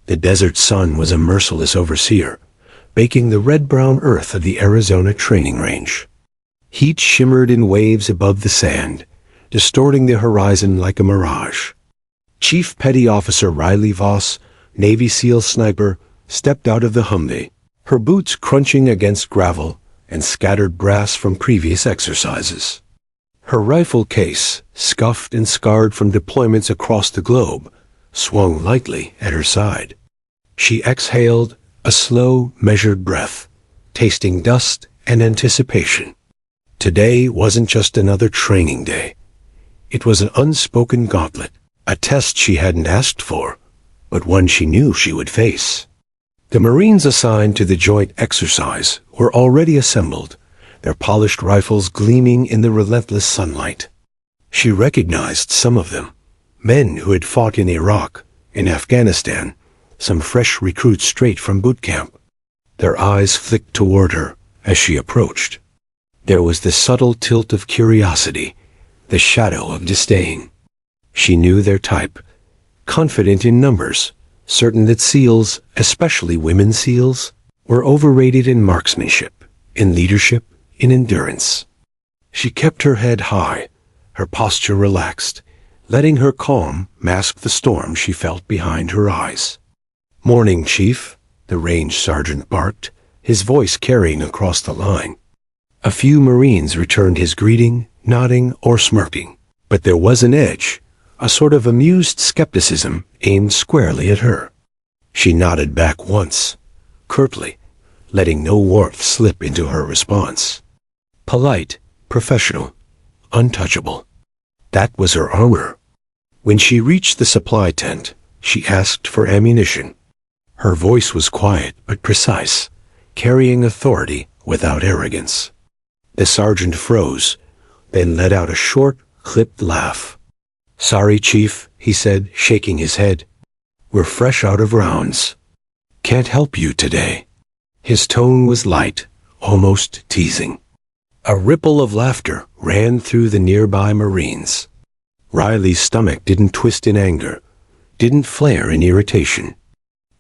The desert sun was a merciless overseer, baking the red-brown earth of the Arizona training range. Heat shimmered in waves above the sand, distorting the horizon like a mirage. Chief Petty Officer Riley Voss, Navy SEAL sniper, stepped out of the Humvee, her boots crunching against gravel and scattered brass from previous exercises. Her rifle case, scuffed and scarred from deployments across the globe, swung lightly at her side. She exhaled a slow, measured breath, tasting dust and anticipation. Today wasn't just another training day. It was an unspoken gauntlet, a test she hadn't asked for, but one she knew she would face. The Marines assigned to the joint exercise were already assembled, their polished rifles gleaming in the relentless sunlight. She recognized some of them, men who had fought in Iraq, in Afghanistan, some fresh recruits straight from boot camp. Their eyes flicked toward her as she approached. There was the subtle tilt of curiosity, the shadow of disdain. She knew their type, confident in numbers, certain that SEALs, especially women SEALs, were overrated in marksmanship, in leadership, in endurance. She kept her head high, her posture relaxed, letting her calm mask the storm she felt behind her eyes. "Morning, Chief," the range sergeant barked, his voice carrying across the line. A few Marines returned his greeting, nodding or smirking, but there was an edge, a sort of amused skepticism aimed squarely at her. She nodded back once, curtly, letting no warmth slip into her response. Polite, professional, untouchable. That was her armor. When she reached the supply tent, she asked for ammunition. Her voice was quiet but precise, carrying authority without arrogance. The sergeant froze, then let out a short, clipped laugh. "Sorry, Chief," he said, shaking his head. "We're fresh out of rounds. Can't help you today." His tone was light, almost teasing. A ripple of laughter ran through the nearby Marines. Riley's stomach didn't twist in anger, didn't flare in irritation.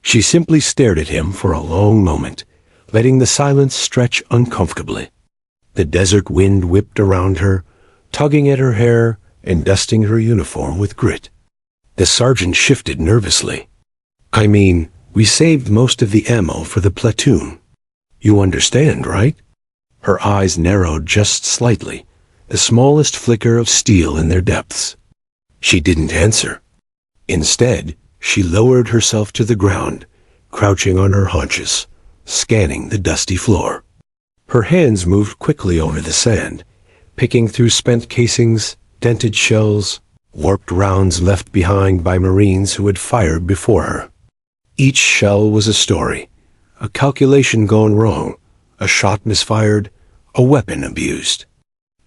She simply stared at him for a long moment, letting the silence stretch uncomfortably. The desert wind whipped around her, tugging at her hair and dusting her uniform with grit. The sergeant shifted nervously. "I mean, we saved most of the ammo for the platoon. You understand, right?" Her eyes narrowed just slightly, the smallest flicker of steel in their depths. She didn't answer. Instead, she lowered herself to the ground, crouching on her haunches, scanning the dusty floor. Her hands moved quickly over the sand, picking through spent casings, dented shells, warped rounds left behind by Marines who had fired before her. Each shell was a story, a calculation gone wrong, a shot misfired, a weapon abused.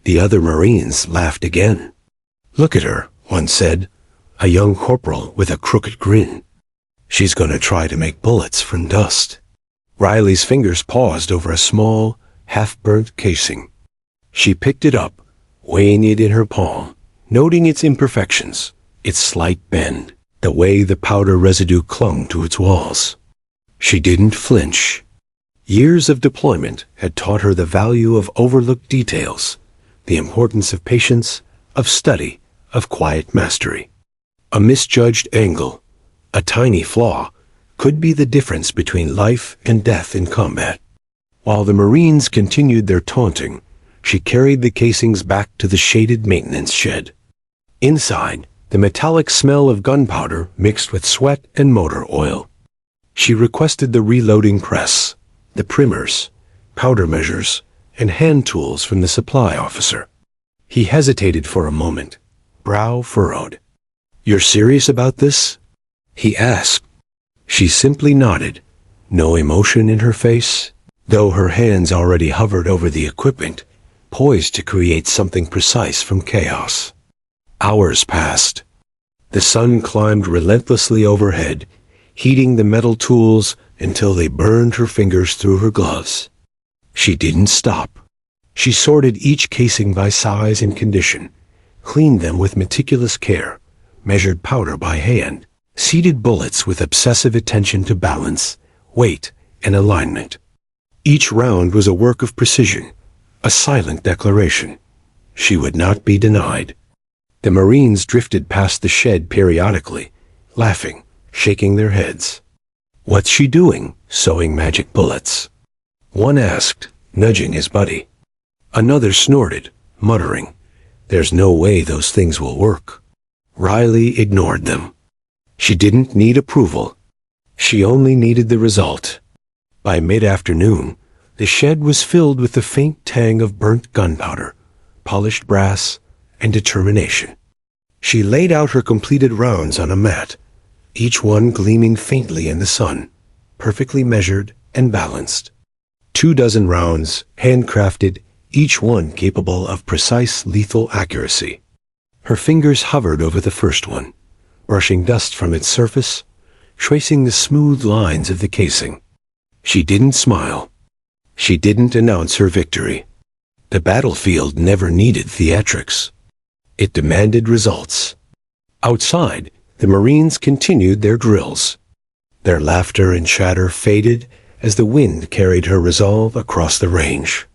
The other Marines laughed again. "Look at her," one said, a young corporal with a crooked grin. "She's gonna try to make bullets from dust." Riley's fingers paused over a small, half-burnt casing. She picked it up, weighing it in her palm, noting its imperfections, its slight bend, the way the powder residue clung to its walls. She didn't flinch. Years of deployment had taught her the value of overlooked details, the importance of patience, of study, of quiet mastery. A misjudged angle, a tiny flaw, could be the difference between life and death in combat. While the Marines continued their taunting, she carried the casings back to the shaded maintenance shed. Inside, the metallic smell of gunpowder mixed with sweat and motor oil. She requested the reloading press, the primers, powder measures, and hand tools from the supply officer. He hesitated for a moment, brow furrowed. "You're serious about this?" he asked. She simply nodded, no emotion in her face, though her hands already hovered over the equipment, poised to create something precise from chaos. Hours passed. The sun climbed relentlessly overhead, heating the metal tools until they burned her fingers through her gloves. She didn't stop. She sorted each casing by size and condition, cleaned them with meticulous care, measured powder by hand, seated bullets with obsessive attention to balance, weight, and alignment. Each round was a work of precision, a silent declaration. She would not be denied. The Marines drifted past the shed periodically, laughing, shaking their heads. "What's she doing, sewing magic bullets?" one asked, nudging his buddy. Another snorted, muttering, "There's no way those things will work." Riley ignored them. She didn't need approval. She only needed the result. By mid-afternoon, the shed was filled with the faint tang of burnt gunpowder, polished brass, and determination. She laid out her completed rounds on a mat, each one gleaming faintly in the sun, perfectly measured and balanced. 24 rounds, handcrafted, each one capable of precise lethal accuracy. Her fingers hovered over the first one, brushing dust from its surface, tracing the smooth lines of the casing. She didn't smile. She didn't announce her victory. The battlefield never needed theatrics. It demanded results. Outside, the Marines continued their drills. Their laughter and chatter faded as the wind carried her resolve across the range.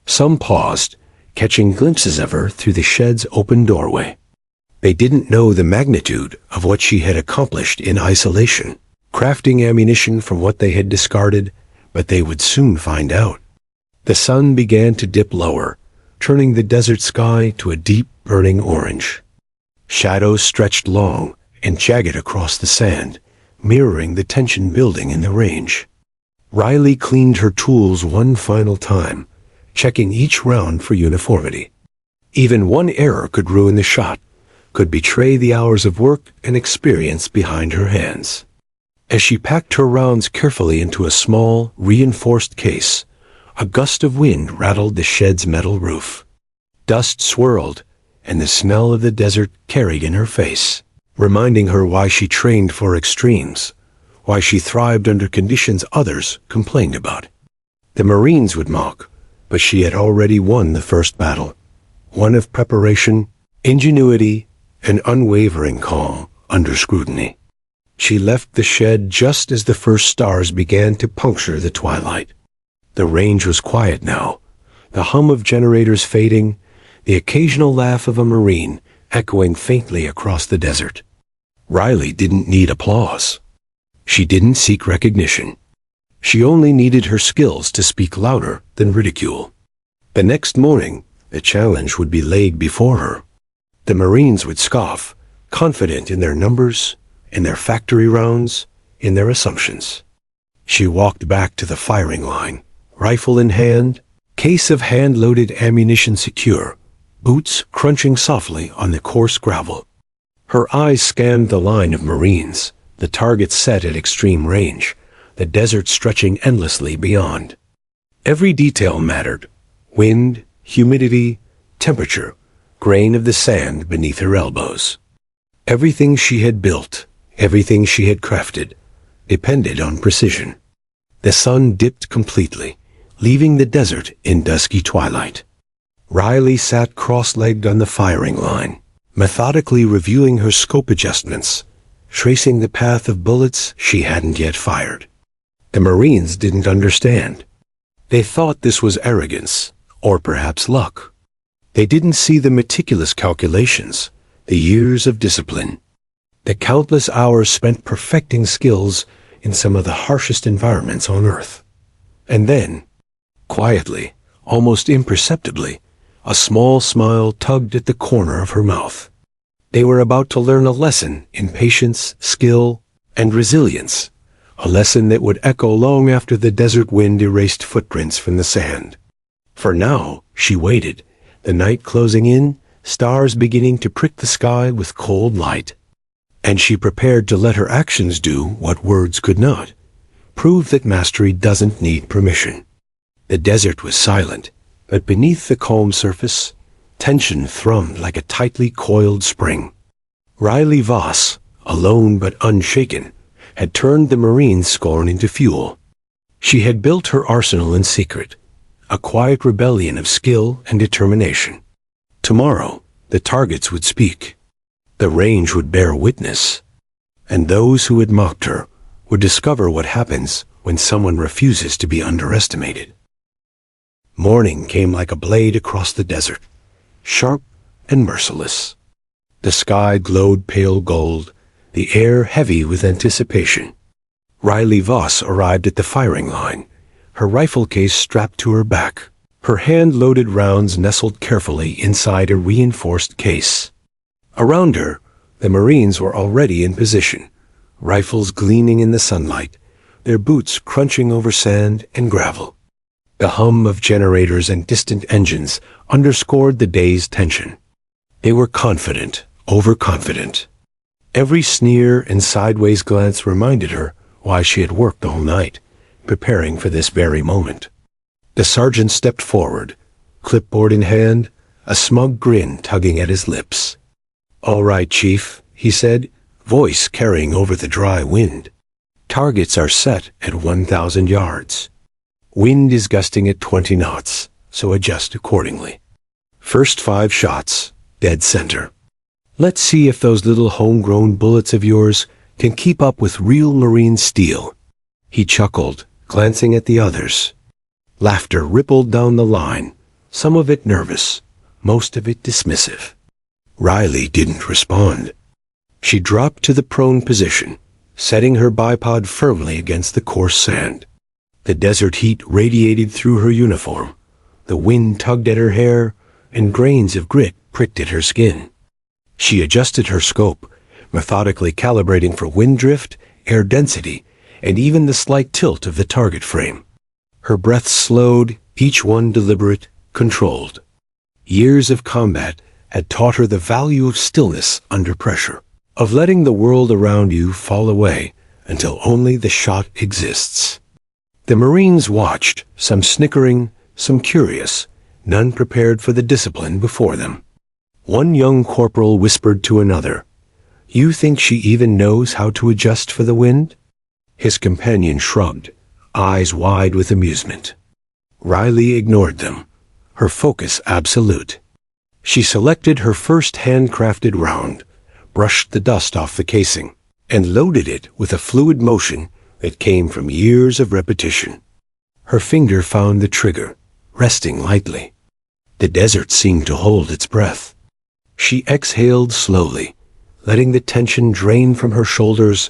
Some paused, catching glimpses of her through the shed's open doorway. They didn't know the magnitude of what she had accomplished in isolation, crafting ammunition from what they had discarded, but they would soon find out. The sun began to dip lower, turning the desert sky to a deep, burning orange. Shadows stretched long and jagged across the sand, mirroring the tension building in the range. Riley cleaned her tools one final time, checking each round for uniformity. Even one error could ruin the shot, could betray the hours of work and experience behind her hands. As she packed her rounds carefully into a small, reinforced case, a gust of wind rattled the shed's metal roof. Dust swirled, and the smell of the desert carried in her face, reminding her why she trained for extremes, why she thrived under conditions others complained about. The Marines would mock, but she had already won the first battle, one of preparation, ingenuity, and unwavering calm under scrutiny. She left the shed just as the first stars began to puncture the twilight. The range was quiet now, the hum of generators fading, the occasional laugh of a Marine echoing faintly across the desert. Riley didn't need applause. She didn't seek recognition. She only needed her skills to speak louder than ridicule. The next morning, the challenge would be laid before her. The Marines would scoff, confident in their numbers, in their factory rounds, in their assumptions. She walked back to the firing line, rifle in hand, case of hand-loaded ammunition secure, boots crunching softly on the coarse gravel. Her eyes scanned the line of Marines, the targets set at extreme range, the desert stretching endlessly beyond. Every detail mattered: wind, humidity, temperature, grain of the sand beneath her elbows. Everything she had built, everything she had crafted, depended on precision. The sun dipped completely, leaving the desert in dusky twilight. Riley sat cross-legged on the firing line, methodically reviewing her scope adjustments, tracing the path of bullets she hadn't yet fired. The Marines didn't understand. They thought this was arrogance, or perhaps luck. They didn't see the meticulous calculations, the years of discipline, the countless hours spent perfecting skills in some of the harshest environments on Earth. And then, quietly, almost imperceptibly, a small smile tugged at the corner of her mouth. They were about to learn a lesson in patience, skill, and resilience, a lesson that would echo long after the desert wind erased footprints from the sand. For now, she waited, the night closing in, stars beginning to prick the sky with cold light. And she prepared to let her actions do what words could not, prove that mastery doesn't need permission. The desert was silent, but beneath the calm surface, tension thrummed like a tightly coiled spring. Riley Voss, alone but unshaken, had turned the Marines' scorn into fuel. She had built her arsenal in secret, a quiet rebellion of skill and determination. Tomorrow, the targets would speak. The range would bear witness. and those who had mocked her would discover what happens when someone refuses to be underestimated. Morning came like a blade across the desert, sharp and merciless. The sky glowed pale gold, the air heavy with anticipation. Riley Voss arrived at the firing line, her rifle case strapped to her back, her hand-loaded rounds nestled carefully inside a reinforced case. Around her, the Marines were already in position, rifles gleaming in the sunlight, their boots crunching over sand and gravel. The hum of generators and distant engines underscored the day's tension. They were confident, overconfident. Every sneer and sideways glance reminded her why she had worked all night, preparing for this very moment. The sergeant stepped forward, clipboard in hand, a smug grin tugging at his lips. "All right, Chief," he said, voice carrying over the dry wind. "Targets are set at 1,000 yards. Wind is gusting at 20 knots, so adjust accordingly. First 5 shots, dead center. Let's see if those little homegrown bullets of yours can keep up with real Marine steel." He chuckled, glancing at the others. Laughter rippled down the line, some of it nervous, most of it dismissive. Riley didn't respond. She dropped to the prone position, setting her bipod firmly against the coarse sand. The desert heat radiated through her uniform. The wind tugged at her hair, and grains of grit pricked at her skin. She adjusted her scope, methodically calibrating for wind drift, air density, and even the slight tilt of the target frame. Her breath slowed, each one deliberate, controlled. Years of combat had taught her the value of stillness under pressure, of letting the world around you fall away until only the shot exists. The Marines watched, some snickering, some curious, none prepared for the discipline before them. One young corporal whispered to another, "You think she even knows how to adjust for the wind?" His companion shrugged, eyes wide with amusement. Riley ignored them, her focus absolute. She selected her first handcrafted round, brushed the dust off the casing, and loaded it with a fluid motion that came from years of repetition. Her finger found the trigger, resting lightly. The desert seemed to hold its breath. She exhaled slowly, letting the tension drain from her shoulders,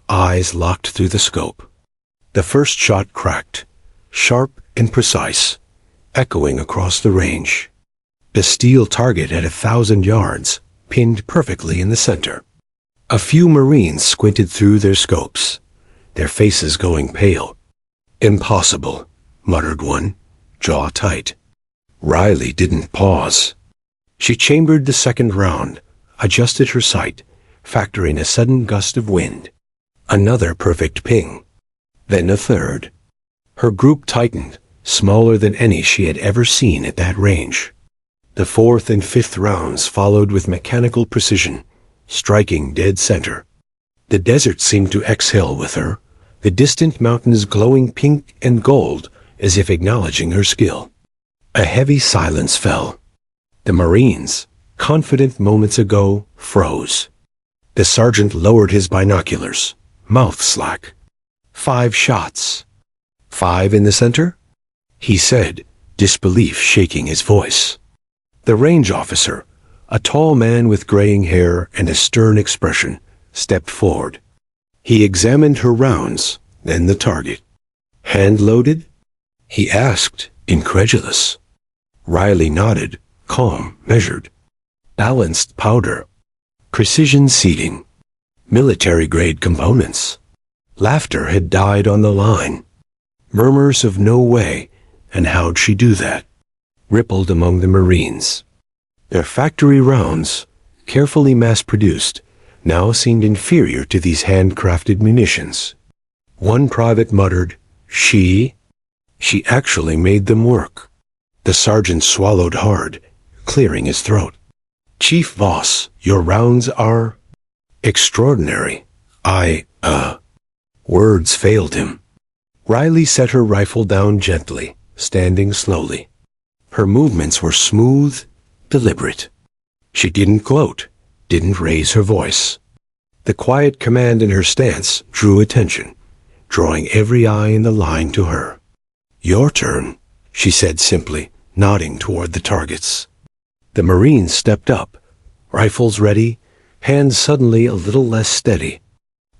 eyes locked through the scope. The first shot cracked, sharp and precise, echoing across the range. The steel target at 1,000 yards, pinned perfectly in the center. A few Marines squinted through their scopes, their faces going pale. "Impossible," muttered one, jaw tight. Riley didn't pause. She chambered the second round, adjusted her sight, factoring a sudden gust of wind. Another perfect ping. Then a third. Her group tightened, smaller than any she had ever seen at that range. The fourth and fifth rounds followed with mechanical precision, striking dead center. The desert seemed to exhale with her, the distant mountains glowing pink and gold as if acknowledging her skill. A heavy silence fell. The Marines, confident moments ago, froze. The sergeant lowered his binoculars, mouth slack. 5 shots. 5 in the center? He said, disbelief shaking his voice. The range officer, a tall man with graying hair and a stern expression, stepped forward. He examined her rounds, then the target. "Hand-loaded?" he asked, incredulous. Riley nodded, calm, measured. "Balanced powder. Precision seating. Military-grade components." Laughter had died on the line. Murmurs of "no way," and "how'd she do that?" rippled among the Marines. Their factory rounds, carefully mass-produced, now seemed inferior to these handcrafted munitions. One private muttered, She actually made them work." The sergeant swallowed hard, clearing his throat. "Chief Voss, your rounds are extraordinary. Words failed him. Riley set her rifle down gently, standing slowly. Her movements were smooth, deliberate. She didn't gloat, didn't raise her voice. The quiet command in her stance drew attention, drawing every eye in the line to her. "Your turn," she said simply, nodding toward the targets. The Marines stepped up, rifles ready, hands suddenly a little less steady.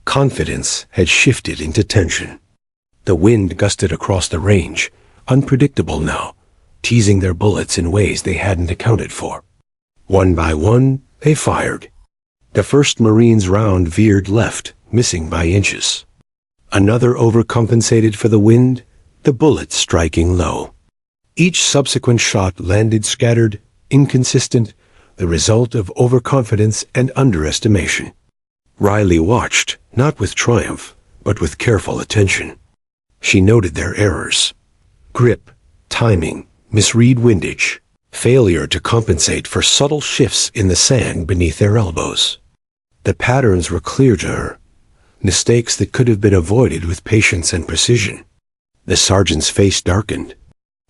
Confidence had shifted into tension. The wind gusted across the range, unpredictable now, teasing their bullets in ways they hadn't accounted for. One by one, they fired. The first Marine's round veered left, missing by inches. Another overcompensated for the wind, the bullet striking low. Each subsequent shot landed scattered, inconsistent, the result of overconfidence and underestimation. Riley watched, not with triumph, but with careful attention. She noted their errors: grip, timing, misread windage, failure to compensate for subtle shifts in the sand beneath their elbows. The patterns were clear to her, mistakes that could have been avoided with patience and precision. The sergeant's face darkened.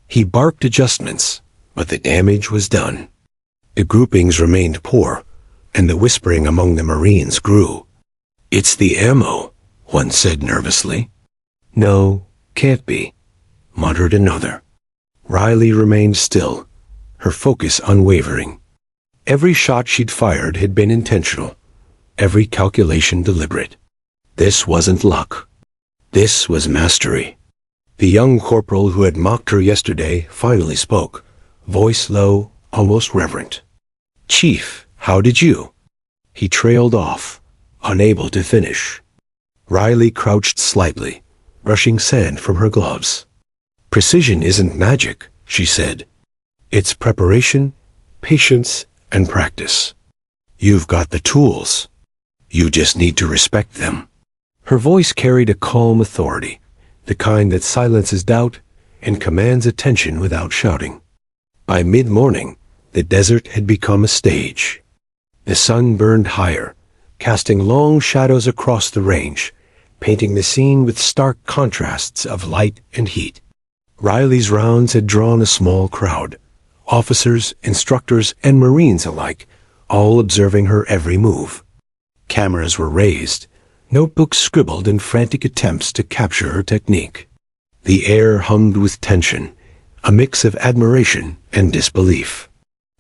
He barked adjustments, but the damage was done. The groupings remained poor, and the whispering among the Marines grew. "It's the ammo," one said nervously. "No, can't be," muttered another. Riley remained still, her focus unwavering. Every shot she'd fired had been intentional, every calculation deliberate. This wasn't luck. This was mastery. The young corporal who had mocked her yesterday finally spoke, voice low, almost reverent. "Chief, how did you?" He trailed off, unable to finish. Riley crouched slightly, brushing sand from her gloves. "Precision isn't magic," she said. "It's preparation, patience, and practice. You've got the tools. You just need to respect them." Her voice carried a calm authority, the kind that silences doubt and commands attention without shouting. By mid-morning, the desert had become a stage. The sun burned higher, casting long shadows across the range, painting the scene with stark contrasts of light and heat. Riley's rounds had drawn a small crowd, officers, instructors, and Marines alike, all observing her every move. Cameras were raised, notebooks scribbled in frantic attempts to capture her technique. The air hummed with tension, a mix of admiration and disbelief.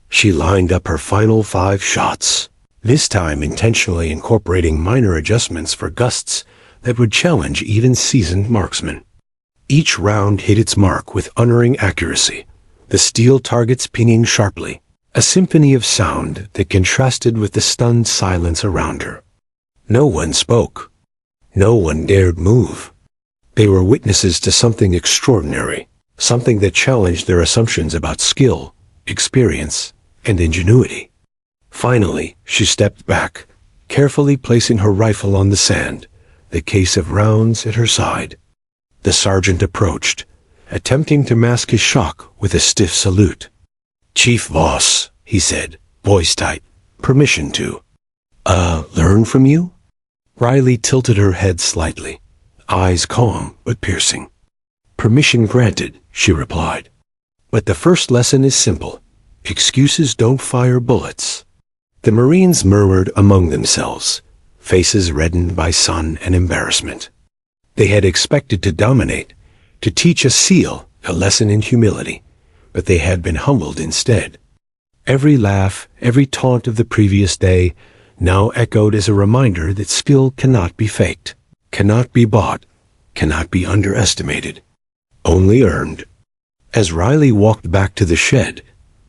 She lined up her final 5 shots, this time intentionally incorporating minor adjustments for gusts that would challenge even seasoned marksmen. Each round hit its mark with unerring accuracy, the steel targets pinging sharply, a symphony of sound that contrasted with the stunned silence around her. No one spoke. No one dared move. They were witnesses to something extraordinary, something that challenged their assumptions about skill, experience, and ingenuity. Finally, she stepped back, carefully placing her rifle on the sand, the case of rounds at her side. The sergeant approached, attempting to mask his shock with a stiff salute. "Chief Voss," he said, voice tight, "permission to, learn from you?" Riley tilted her head slightly, eyes calm but piercing. "Permission granted," she replied. "But the first lesson is simple. Excuses don't fire bullets." The Marines murmured among themselves, faces reddened by sun and embarrassment. They had expected to dominate, to teach a SEAL a lesson in humility, but they had been humbled instead. Every laugh, every taunt of the previous day now echoed as a reminder that skill cannot be faked, cannot be bought, cannot be underestimated, only earned. As Riley walked back to the shed,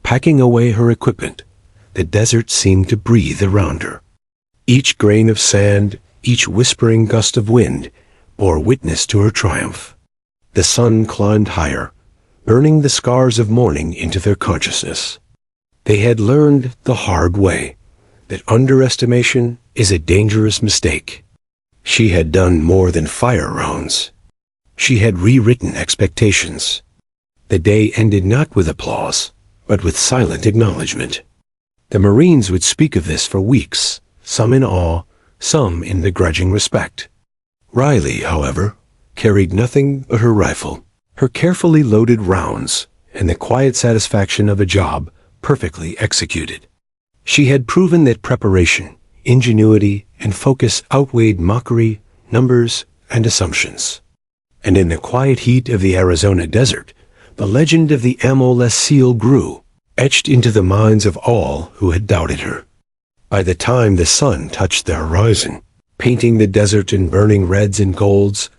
packing away her equipment, the desert seemed to breathe around her. Each grain of sand, each whispering gust of wind, bore witness to her triumph. The sun climbed higher, burning the scars of mourning into their consciousness. They had learned the hard way that underestimation is a dangerous mistake. She had done more than fire rounds. She had rewritten expectations. The day ended not with applause, but with silent acknowledgement. The Marines would speak of this for weeks, some in awe, some in begrudging respect. Riley, however, carried nothing but her rifle, her carefully loaded rounds, and the quiet satisfaction of a job perfectly executed. She had proven that preparation, ingenuity and focus outweighed mockery, numbers, and assumptions. And in the quiet heat of the Arizona desert, the legend of the ammo-less seal grew, etched into the minds of all who had doubted her. By the time the sun touched the horizon, painting the desert in burning reds and golds,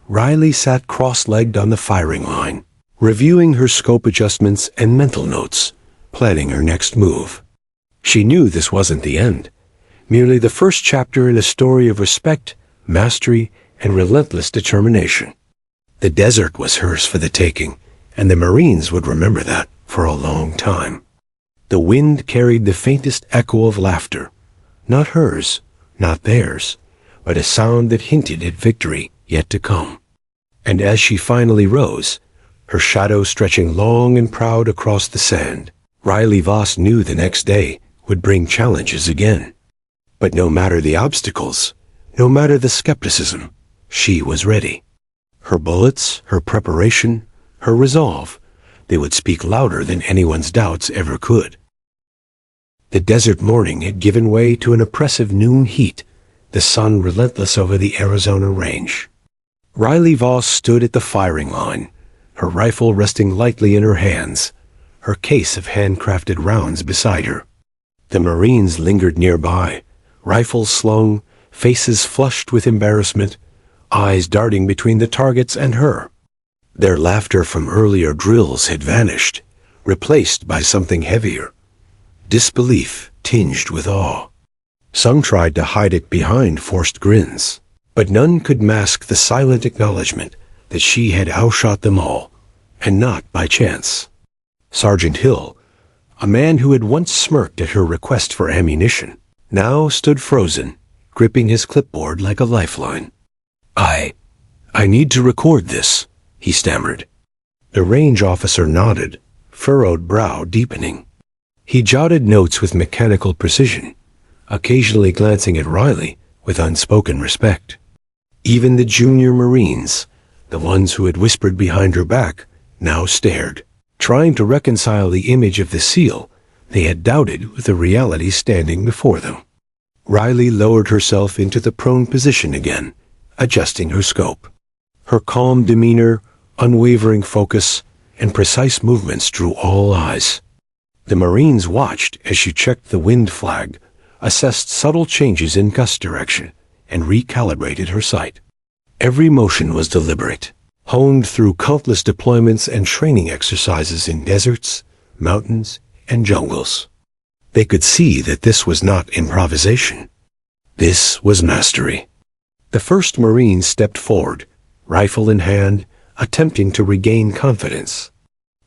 Riley sat cross-legged on the firing line, reviewing her scope adjustments and mental notes, planning her next move. She knew this wasn't the end, merely the first chapter in a story of respect, mastery, and relentless determination. The desert was hers for the taking, and the Marines would remember that for a long time. The wind carried the faintest echo of laughter, not hers, not theirs, but a sound that hinted at victory yet to come. And as she finally rose, her shadow stretching long and proud across the sand, Riley Voss knew the next day would bring challenges again. But no matter the obstacles, no matter the skepticism, she was ready. Her bullets, her preparation, her resolve, they would speak louder than anyone's doubts ever could. The desert morning had given way to an oppressive noon heat, the sun relentless over the Arizona range. Riley Voss stood at the firing line, her rifle resting lightly in her hands, her case of handcrafted rounds beside her. The Marines lingered nearby, rifles slung, faces flushed with embarrassment, eyes darting between the targets and her. Their laughter from earlier drills had vanished, replaced by something heavier, disbelief tinged with awe. Some tried to hide it behind forced grins, but none could mask the silent acknowledgement that she had outshot them all, and not by chance. Sergeant Hill, a man who had once smirked at her request for ammunition, now stood frozen, gripping his clipboard like a lifeline. I need to record this," he stammered. The range officer nodded, furrowed brow deepening. He jotted notes with mechanical precision, occasionally glancing at Riley with unspoken respect. Even the junior Marines, the ones who had whispered behind her back, now stared, trying to reconcile the image of the SEAL they had doubted with the reality standing before them. Riley lowered herself into the prone position again, adjusting her scope. Her calm demeanor, unwavering focus, and precise movements drew all eyes. The Marines watched as she checked the wind flag, assessed subtle changes in gust direction, and recalibrated her sight. Every motion was deliberate, honed through countless deployments and training exercises in deserts, mountains, and jungles. They could see that this was not improvisation. This was mastery. The first Marine stepped forward, rifle in hand, attempting to regain confidence.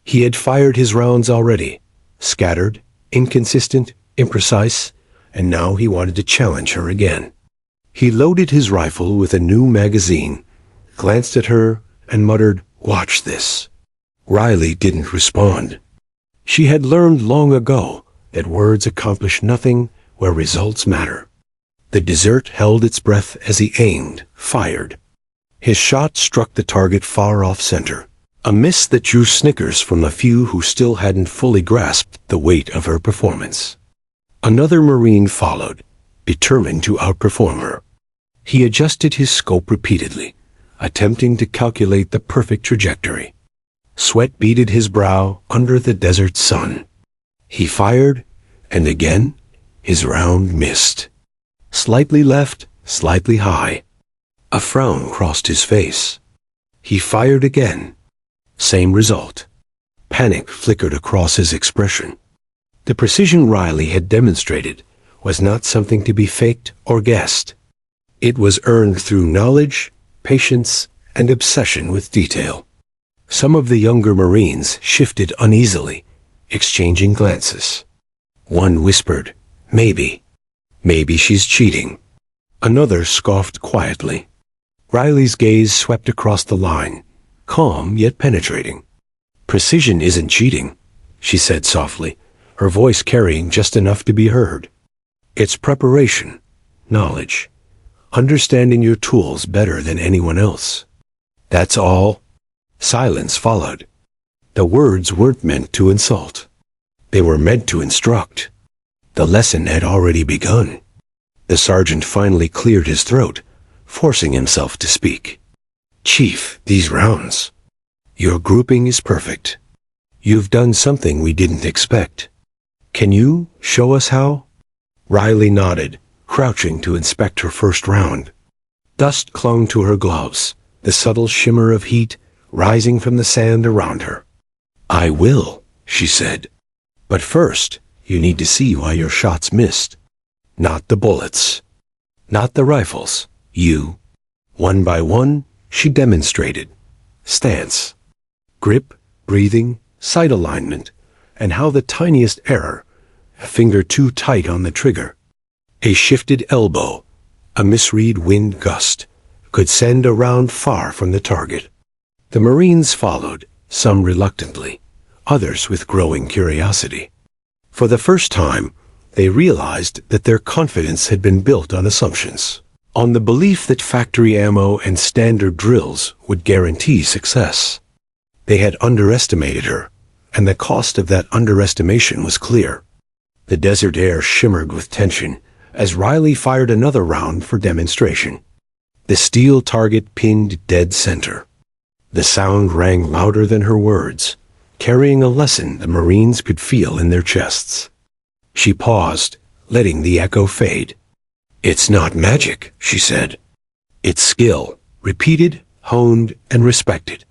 He had fired his rounds already, scattered, inconsistent, imprecise, and now he wanted to challenge her again. He loaded his rifle with a new magazine, glanced at her, and muttered, "Watch this." Riley didn't respond. She had learned long ago that words accomplish nothing where results matter. The desert held its breath as he aimed, fired. His shot struck the target far off center, a miss that drew snickers from the few who still hadn't fully grasped the weight of her performance. Another Marine followed, determined to outperform her. He adjusted his scope repeatedly, attempting to calculate the perfect trajectory. Sweat beaded his brow under the desert sun. He fired, and again, his round missed. Slightly left, slightly high. A frown crossed his face. He fired again. Same result. Panic flickered across his expression. The precision Riley had demonstrated was not something to be faked or guessed. It was earned through knowledge, patience, and obsession with detail. Some of the younger Marines shifted uneasily, exchanging glances. One whispered, "Maybe. Maybe she's cheating." Another scoffed quietly. Riley's gaze swept across the line, calm yet penetrating. "Precision isn't cheating," she said softly, her voice carrying just enough to be heard. "It's preparation, knowledge, understanding your tools better than anyone else. That's all." Silence followed. The words weren't meant to insult. They were meant to instruct. The lesson had already begun. The sergeant finally cleared his throat, forcing himself to speak. "Chief, these rounds. Your grouping is perfect. You've done something we didn't expect. Can you show us how?" Riley nodded, crouching to inspect her first round. Dust clung to her gloves, the subtle shimmer of heat rising from the sand around her. "I will," she said. "But first, you need to see why your shots missed. Not the bullets. Not the rifles. You." One by one, she demonstrated. Stance, grip, breathing, sight alignment, and how the tiniest error, a finger too tight on the trigger, a shifted elbow, a misread wind gust, could send a round far from the target. The Marines followed, some reluctantly, others with growing curiosity. For the first time, they realized that their confidence had been built on assumptions, on the belief that factory ammo and standard drills would guarantee success. They had underestimated her, and the cost of that underestimation was clear. The desert air shimmered with tension as Riley fired another round for demonstration. The steel target pinned dead center. The sound rang louder than her words, carrying a lesson the Marines could feel in their chests. She paused, letting the echo fade. "It's not magic," she said. "It's skill, repeated, honed, and respected.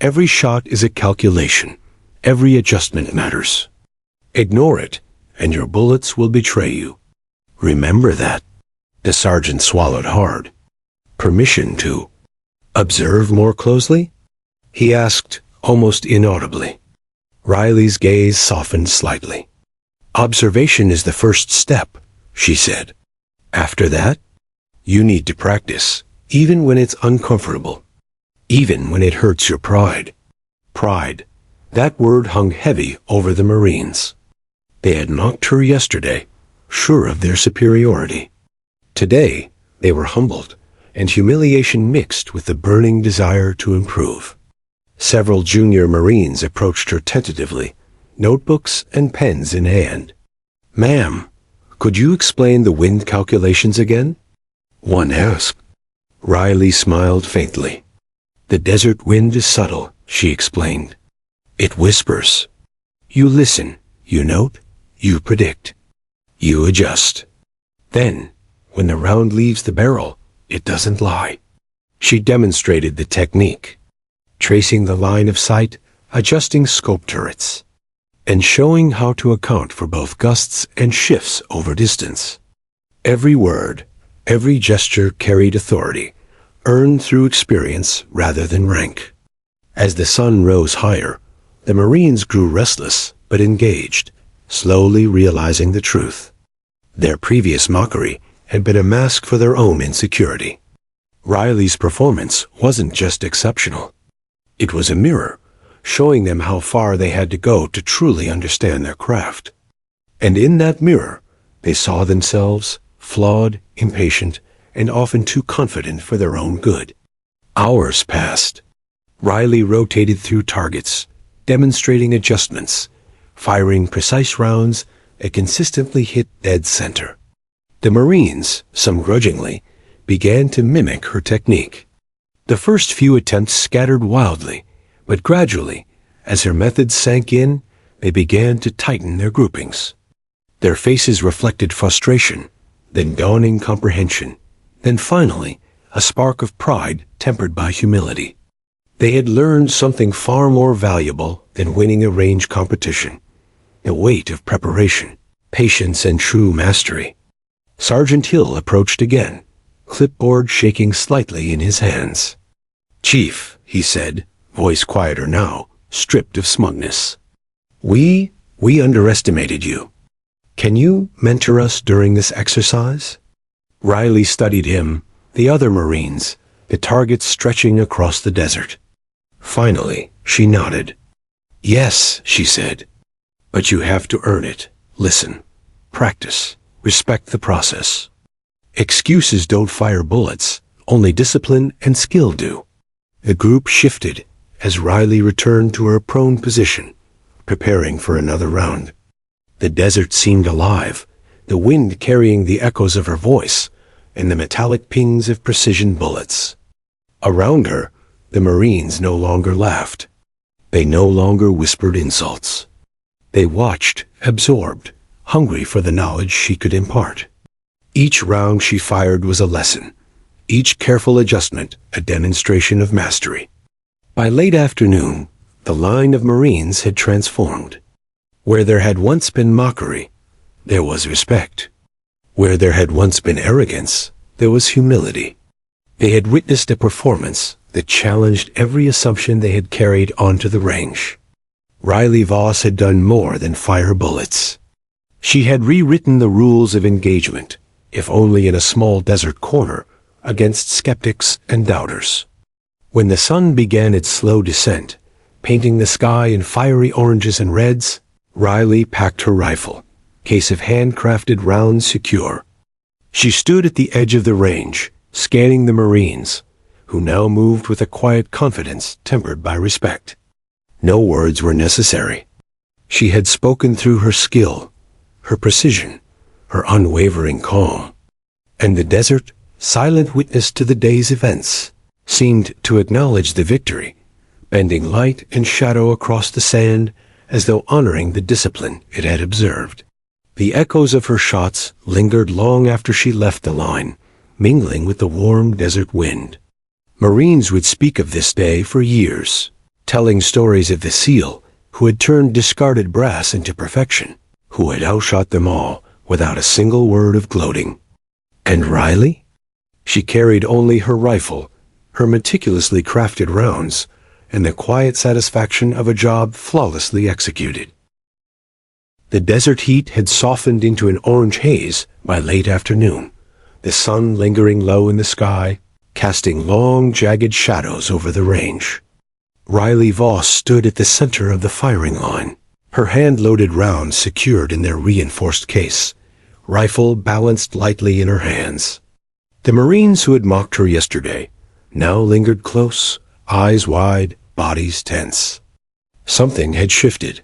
Every shot is a calculation. Every adjustment matters. Ignore it, and your bullets will betray you. Remember that." The sergeant swallowed hard. "Permission to observe more closely?" he asked, almost inaudibly. Riley's gaze softened slightly. "Observation is the first step," she said. "After that, you need to practice, even when it's uncomfortable, even when it hurts your pride." Pride. That word hung heavy over the Marines. They had mocked her yesterday, sure of their superiority. Today, they were humbled, and humiliation mixed with the burning desire to improve. Several junior Marines approached her tentatively, notebooks and pens in hand. "Ma'am, could you explain the wind calculations again?" one asked. Riley smiled faintly. "The desert wind is subtle," she explained. "It whispers. You listen, you note, you predict. You adjust. Then, when the round leaves the barrel, it doesn't lie." She demonstrated the technique, tracing the line of sight, adjusting scope turrets, and showing how to account for both gusts and shifts over distance. Every word, every gesture carried authority, earned through experience rather than rank. As the sun rose higher, the Marines grew restless but engaged, slowly realizing the truth. Their previous mockery had been a mask for their own insecurity. Riley's performance wasn't just exceptional. It was a mirror, showing them how far they had to go to truly understand their craft. And in that mirror, they saw themselves flawed, impatient, and often too confident for their own good. Hours passed. Riley rotated through targets, demonstrating adjustments, firing precise rounds that consistently hit dead center. The Marines, some grudgingly, began to mimic her technique. The first few attempts scattered wildly, but gradually, as her methods sank in, they began to tighten their groupings. Their faces reflected frustration, then dawning comprehension, then finally, a spark of pride tempered by humility. They had learned something far more valuable than winning a range competition: the weight of preparation, patience, and true mastery. Sergeant Hill approached again, clipboard shaking slightly in his hands. "Chief," he said, voice quieter now, stripped of smugness. We underestimated you. Can you mentor us during this exercise?" Riley studied him, the other Marines, the targets stretching across the desert. Finally, she nodded. "Yes," she said, "but you have to earn it. Listen, practice, respect the process. Excuses don't fire bullets, only discipline and skill do." The group shifted as Riley returned to her prone position, preparing for another round. The desert seemed alive, the wind carrying the echoes of her voice and the metallic pings of precision bullets. Around her, the Marines no longer laughed. They no longer whispered insults. They watched, absorbed, hungry for the knowledge she could impart. Each round she fired was a lesson, each careful adjustment a demonstration of mastery. By late afternoon, the line of Marines had transformed. Where there had once been mockery, there was respect. Where there had once been arrogance, there was humility. They had witnessed a performance that challenged every assumption they had carried onto the range. Riley Voss had done more than fire bullets. She had rewritten the rules of engagement, if only in a small desert corner, against skeptics and doubters. When the sun began its slow descent, painting the sky in fiery oranges and reds, Riley packed her rifle, case of handcrafted rounds secure. She stood at the edge of the range, scanning the Marines, who now moved with a quiet confidence tempered by respect. No words were necessary. She had spoken through her skill, her precision, her unwavering calm. And the desert, silent witness to the day's events, seemed to acknowledge the victory, bending light and shadow across the sand as though honoring the discipline it had observed. The echoes of her shots lingered long after she left the line, mingling with the warm desert wind. Marines would speak of this day for years, telling stories of the SEAL who had turned discarded brass into perfection, who had outshot them all without a single word of gloating. And Riley? She carried only her rifle, her meticulously crafted rounds, and the quiet satisfaction of a job flawlessly executed. The desert heat had softened into an orange haze by late afternoon, the sun lingering low in the sky, casting long, jagged shadows over the range. Riley Voss stood at the center of the firing line, her hand-loaded rounds secured in their reinforced case, rifle balanced lightly in her hands. The Marines who had mocked her yesterday now lingered close, eyes wide, bodies tense. Something had shifted.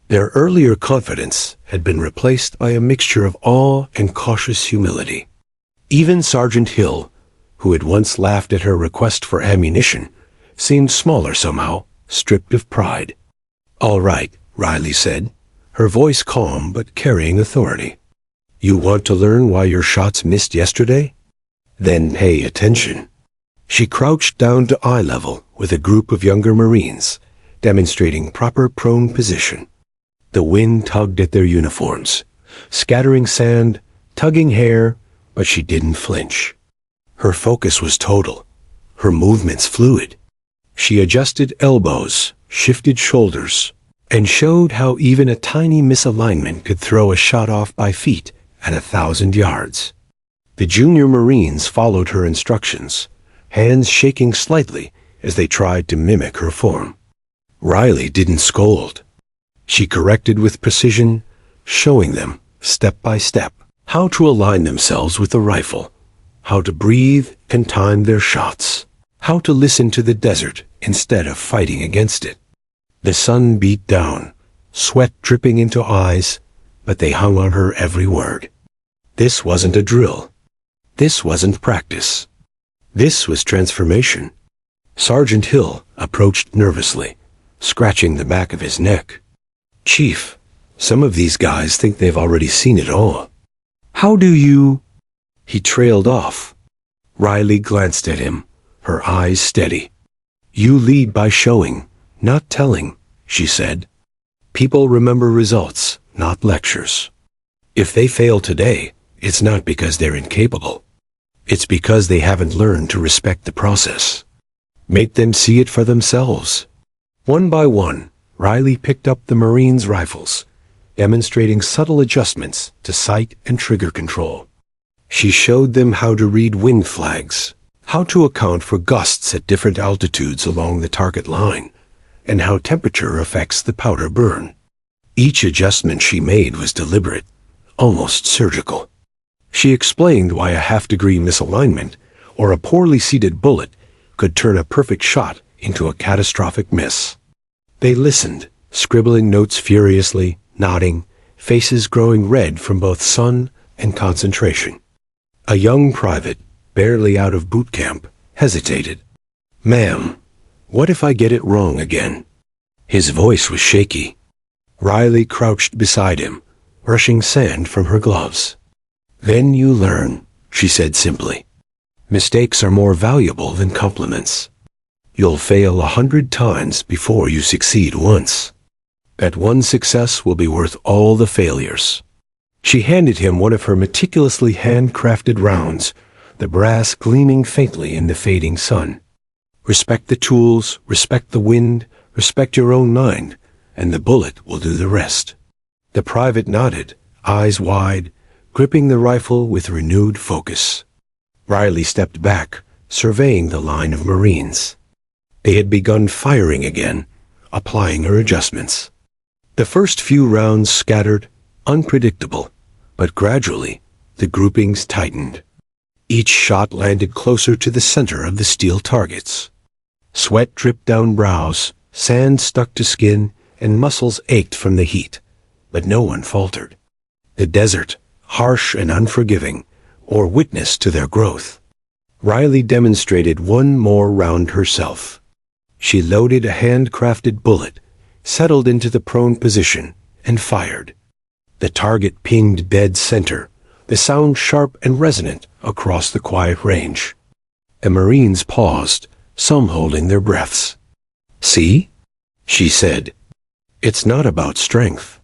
Their earlier confidence had been replaced by a mixture of awe and cautious humility. Even Sergeant Hill, who had once laughed at her request for ammunition, seemed smaller somehow, stripped of pride. "All right," Riley said, her voice calm but carrying authority. "You want to learn why your shots missed yesterday? Then pay attention." She crouched down to eye level with a group of younger Marines, demonstrating proper prone position. The wind tugged at their uniforms, scattering sand, tugging hair, but she didn't flinch. Her focus was total, her movements fluid. She adjusted elbows, shifted shoulders, and showed how even a tiny misalignment could throw a shot off by feet at 1,000 yards. The junior Marines followed her instructions, hands shaking slightly as they tried to mimic her form. Riley didn't scold. She corrected with precision, showing them, step by step, how to align themselves with the rifle, how to breathe and time their shots, how to listen to the desert instead of fighting against it. The sun beat down, sweat dripping into eyes, but they hung on her every word. This wasn't a drill. This wasn't practice. This was transformation. Sergeant Hill approached nervously, scratching the back of his neck. "Chief, some of these guys think they've already seen it all. How do you—" He trailed off. Riley glanced at him, her eyes steady. "You lead by showing, not telling," she said. "People remember results, not lectures. If they fail today, it's not because they're incapable. It's because they haven't learned to respect the process. Make them see it for themselves." One by one, Riley picked up the Marines' rifles, demonstrating subtle adjustments to sight and trigger control. She showed them how to read wind flags, how to account for gusts at different altitudes along the target line, and how temperature affects the powder burn. Each adjustment she made was deliberate, almost surgical. She explained why a half-degree misalignment or a poorly seated bullet could turn a perfect shot into a catastrophic miss. They listened, scribbling notes furiously, nodding, faces growing red from both sun, and concentration. A young private, barely out of boot camp, hesitated. "Ma'am, what if I get it wrong again?" His voice was shaky. Riley crouched beside him, brushing sand from her gloves. "Then you learn," she said simply. "Mistakes are more valuable than compliments. You'll fail 100 times before you succeed once. That one success will be worth all the failures." She handed him one of her meticulously handcrafted rounds, the brass gleaming faintly in the fading sun. "Respect the tools, respect the wind, respect your own mind, and the bullet will do the rest." The private nodded, eyes wide, gripping the rifle with renewed focus. Riley stepped back, surveying the line of Marines. They had begun firing again, applying her adjustments. The first few rounds scattered, unpredictable, but gradually the groupings tightened. Each shot landed closer to the center of the steel targets. Sweat dripped down brows, sand stuck to skin, and muscles ached from the heat, but no one faltered. The desert, harsh and unforgiving, bore witness to their growth. Riley demonstrated one more round herself. She loaded a handcrafted bullet, settled into the prone position, and fired. The target pinged dead center, the sound sharp and resonant across the quiet range. The Marines paused, some holding their breaths. "See?" she said. "It's not about strength.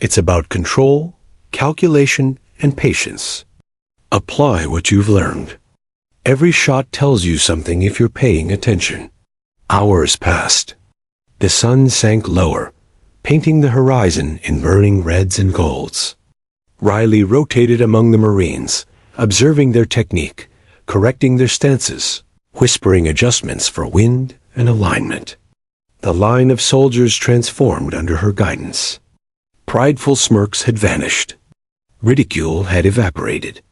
It's about control, calculation, and patience. Apply what you've learned. Every shot tells you something if you're paying attention." Hours passed. The sun sank lower, painting the horizon in burning reds and golds. Riley rotated among the Marines, observing their technique, correcting their stances, whispering adjustments for wind and alignment. The line of soldiers transformed under her guidance. Prideful smirks had vanished. Ridicule had evaporated.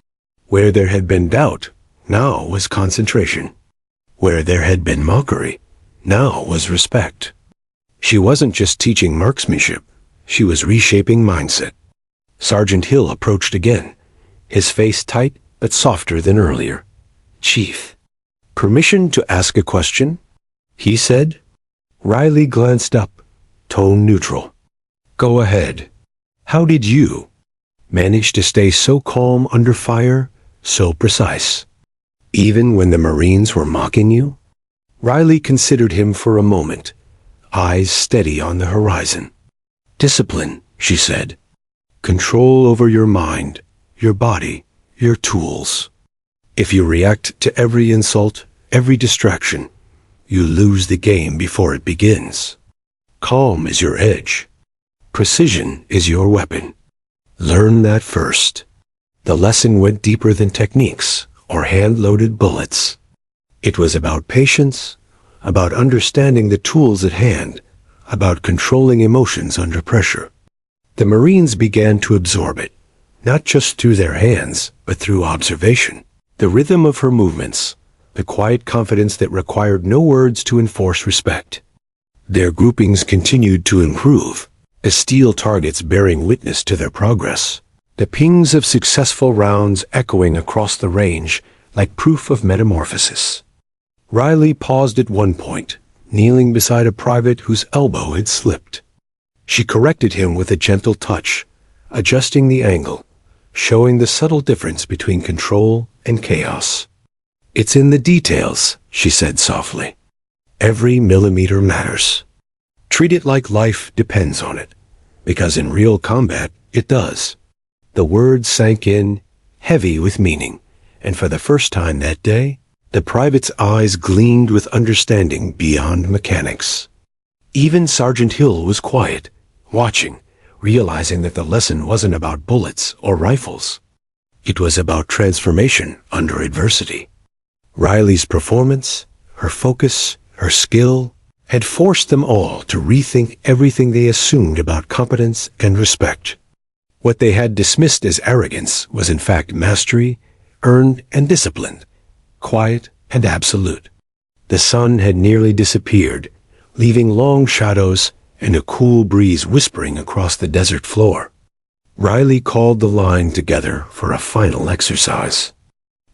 Where there had been doubt, now was concentration. Where there had been mockery, now was respect. She wasn't just teaching marksmanship, she was reshaping mindset. Sergeant Hill approached again, his face tight but softer than earlier. "Chief, permission to ask a question?" he said. Riley glanced up, tone neutral. "Go ahead. How did you manage to stay so calm under fire, so precise? Even when the Marines were mocking you?" Riley considered him for a moment, eyes steady on the horizon. "Discipline," she said. "Control over your mind, your body, your tools. If you react to every insult, every distraction, you lose the game before it begins. Calm is your edge. Precision is your weapon. Learn that first." The lesson went deeper than techniques or hand-loaded bullets. It was about patience, about understanding the tools at hand, about controlling emotions under pressure. The Marines began to absorb it, not just through their hands, but through observation. The rhythm of her movements, the quiet confidence that required no words to enforce respect. Their groupings continued to improve, the steel targets bearing witness to their progress, the pings of successful rounds echoing across the range like proof of metamorphosis. Riley paused at one point, kneeling beside a private whose elbow had slipped. She corrected him with a gentle touch, adjusting the angle, showing the subtle difference between control and chaos. "It's in the details," she said softly. "Every millimeter matters. Treat it like life depends on it, because in real combat, it does." The words sank in, heavy with meaning, and for the first time that day, the private's eyes gleamed with understanding beyond mechanics. Even Sergeant Hill was quiet, watching, realizing that the lesson wasn't about bullets or rifles. It was about transformation under adversity. Riley's performance, her focus, her skill, had forced them all to rethink everything they assumed about competence and respect. What they had dismissed as arrogance was in fact mastery, earned and disciplined, quiet and absolute. The sun had nearly disappeared, leaving long shadows and a cool breeze whispering across the desert floor. Riley called the line together for a final exercise.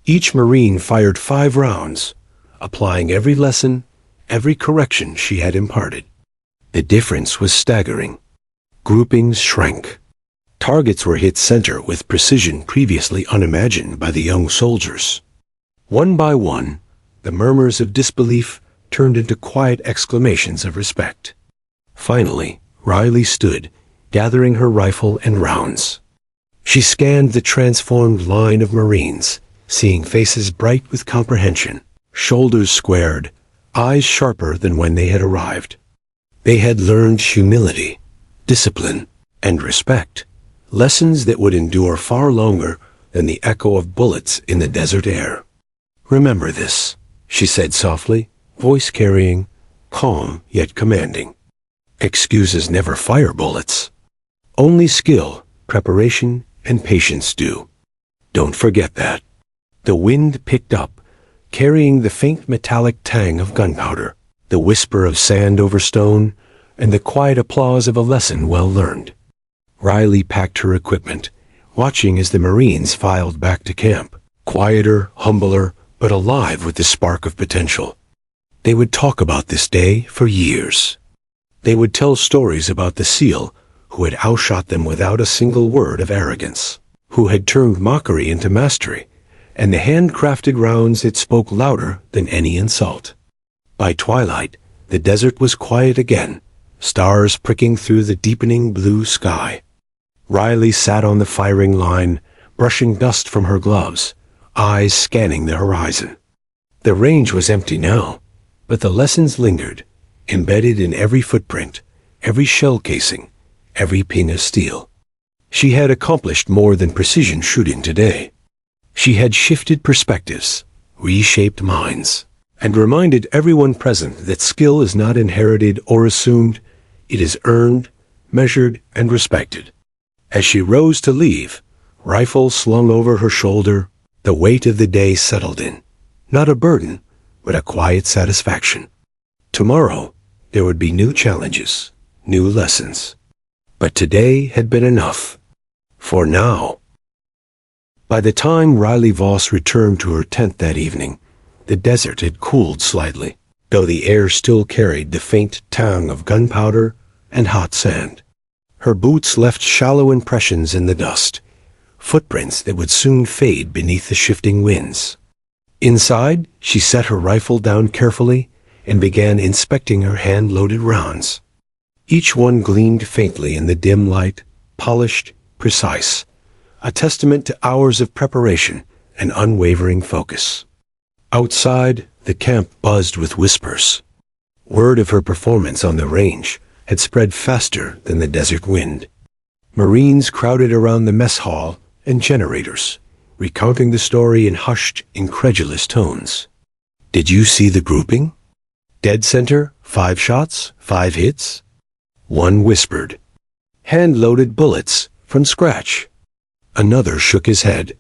Each Marine fired 5 rounds, applying every lesson, every correction she had imparted. The difference was staggering. Groupings shrank. Targets were hit center with precision previously unimagined by the young soldiers. One by one, the murmurs of disbelief turned into quiet exclamations of respect. Finally, Riley stood, gathering her rifle and rounds. She scanned the transformed line of Marines, seeing faces bright with comprehension, shoulders squared, eyes sharper than when they had arrived. They had learned humility, discipline, and respect, lessons that would endure far longer than the echo of bullets in the desert air. "Remember this," she said softly, voice carrying, calm yet commanding. "Excuses never fire bullets. Only skill, preparation, and patience do. Don't forget that." The wind picked up, carrying the faint metallic tang of gunpowder, the whisper of sand over stone, and the quiet applause of a lesson well learned. Riley packed her equipment, watching as the Marines filed back to camp, quieter, humbler, but alive with the spark of potential. They would talk about this day for years. They would tell stories about the SEAL who had outshot them without a single word of arrogance, who had turned mockery into mastery, and the handcrafted rounds that spoke louder than any insult. By twilight, the desert was quiet again, stars pricking through the deepening blue sky. Riley sat on the firing line, brushing dust from her gloves, eyes scanning the horizon. The range was empty now, but the lessons lingered, embedded in every footprint, every shell casing, every ping of steel. She had accomplished more than precision shooting today. She had shifted perspectives, reshaped minds, and reminded everyone present that skill is not inherited or assumed, it is earned, measured, and respected. As she rose to leave, rifle slung over her shoulder, the weight of the day settled in, not a burden, but a quiet satisfaction. Tomorrow, there would be new challenges, new lessons. But today had been enough. For now. By the time Riley Voss returned to her tent that evening, the desert had cooled slightly, though the air still carried the faint tang of gunpowder and hot sand. Her boots left shallow impressions in the dust, footprints that would soon fade beneath the shifting winds. Inside, she set her rifle down carefully and began inspecting her hand-loaded rounds. Each one gleamed faintly in the dim light, polished, precise, a testament to hours of preparation and unwavering focus. Outside, the camp buzzed with whispers. Word of her performance on the range had spread faster than the desert wind. Marines crowded around the mess hall and generators, recounting the story in hushed, incredulous tones. "Did you see the grouping? Dead center, 5 shots, 5 hits?" One whispered, "Hand-loaded bullets, from scratch." Another shook his head.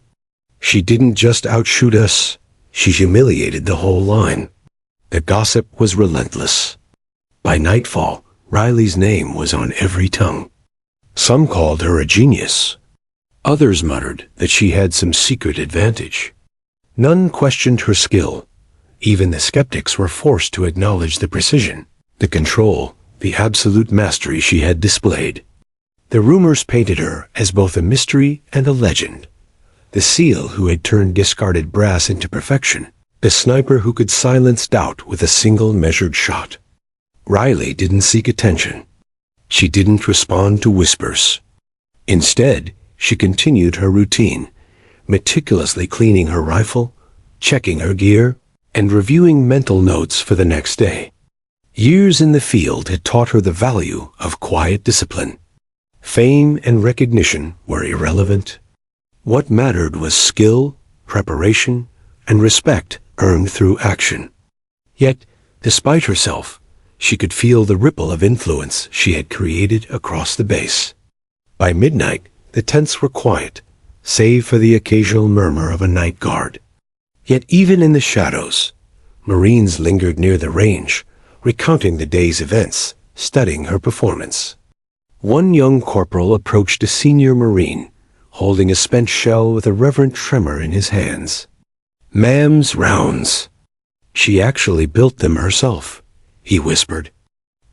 "She didn't just outshoot us, she humiliated the whole line." The gossip was relentless. By nightfall, Riley's name was on every tongue. Some called her a genius. Others muttered that she had some secret advantage. None questioned her skill. Even the skeptics were forced to acknowledge the precision, the control, the absolute mastery she had displayed. The rumors painted her as both a mystery and a legend. The SEAL who had turned discarded brass into perfection. The sniper who could silence doubt with a single measured shot. Riley didn't seek attention. She didn't respond to whispers. Instead, she continued her routine, meticulously cleaning her rifle, checking her gear, and reviewing mental notes for the next day. Years in the field had taught her the value of quiet discipline. Fame and recognition were irrelevant. What mattered was skill, preparation, and respect earned through action. Yet, despite herself, she could feel the ripple of influence she had created across the base. By midnight, the tents were quiet, save for the occasional murmur of a night guard. Yet even in the shadows, Marines lingered near the range, recounting the day's events, studying her performance. One young corporal approached a senior Marine, holding a spent shell with a reverent tremor in his hands. "Ma'am's rounds. She actually built them herself," he whispered.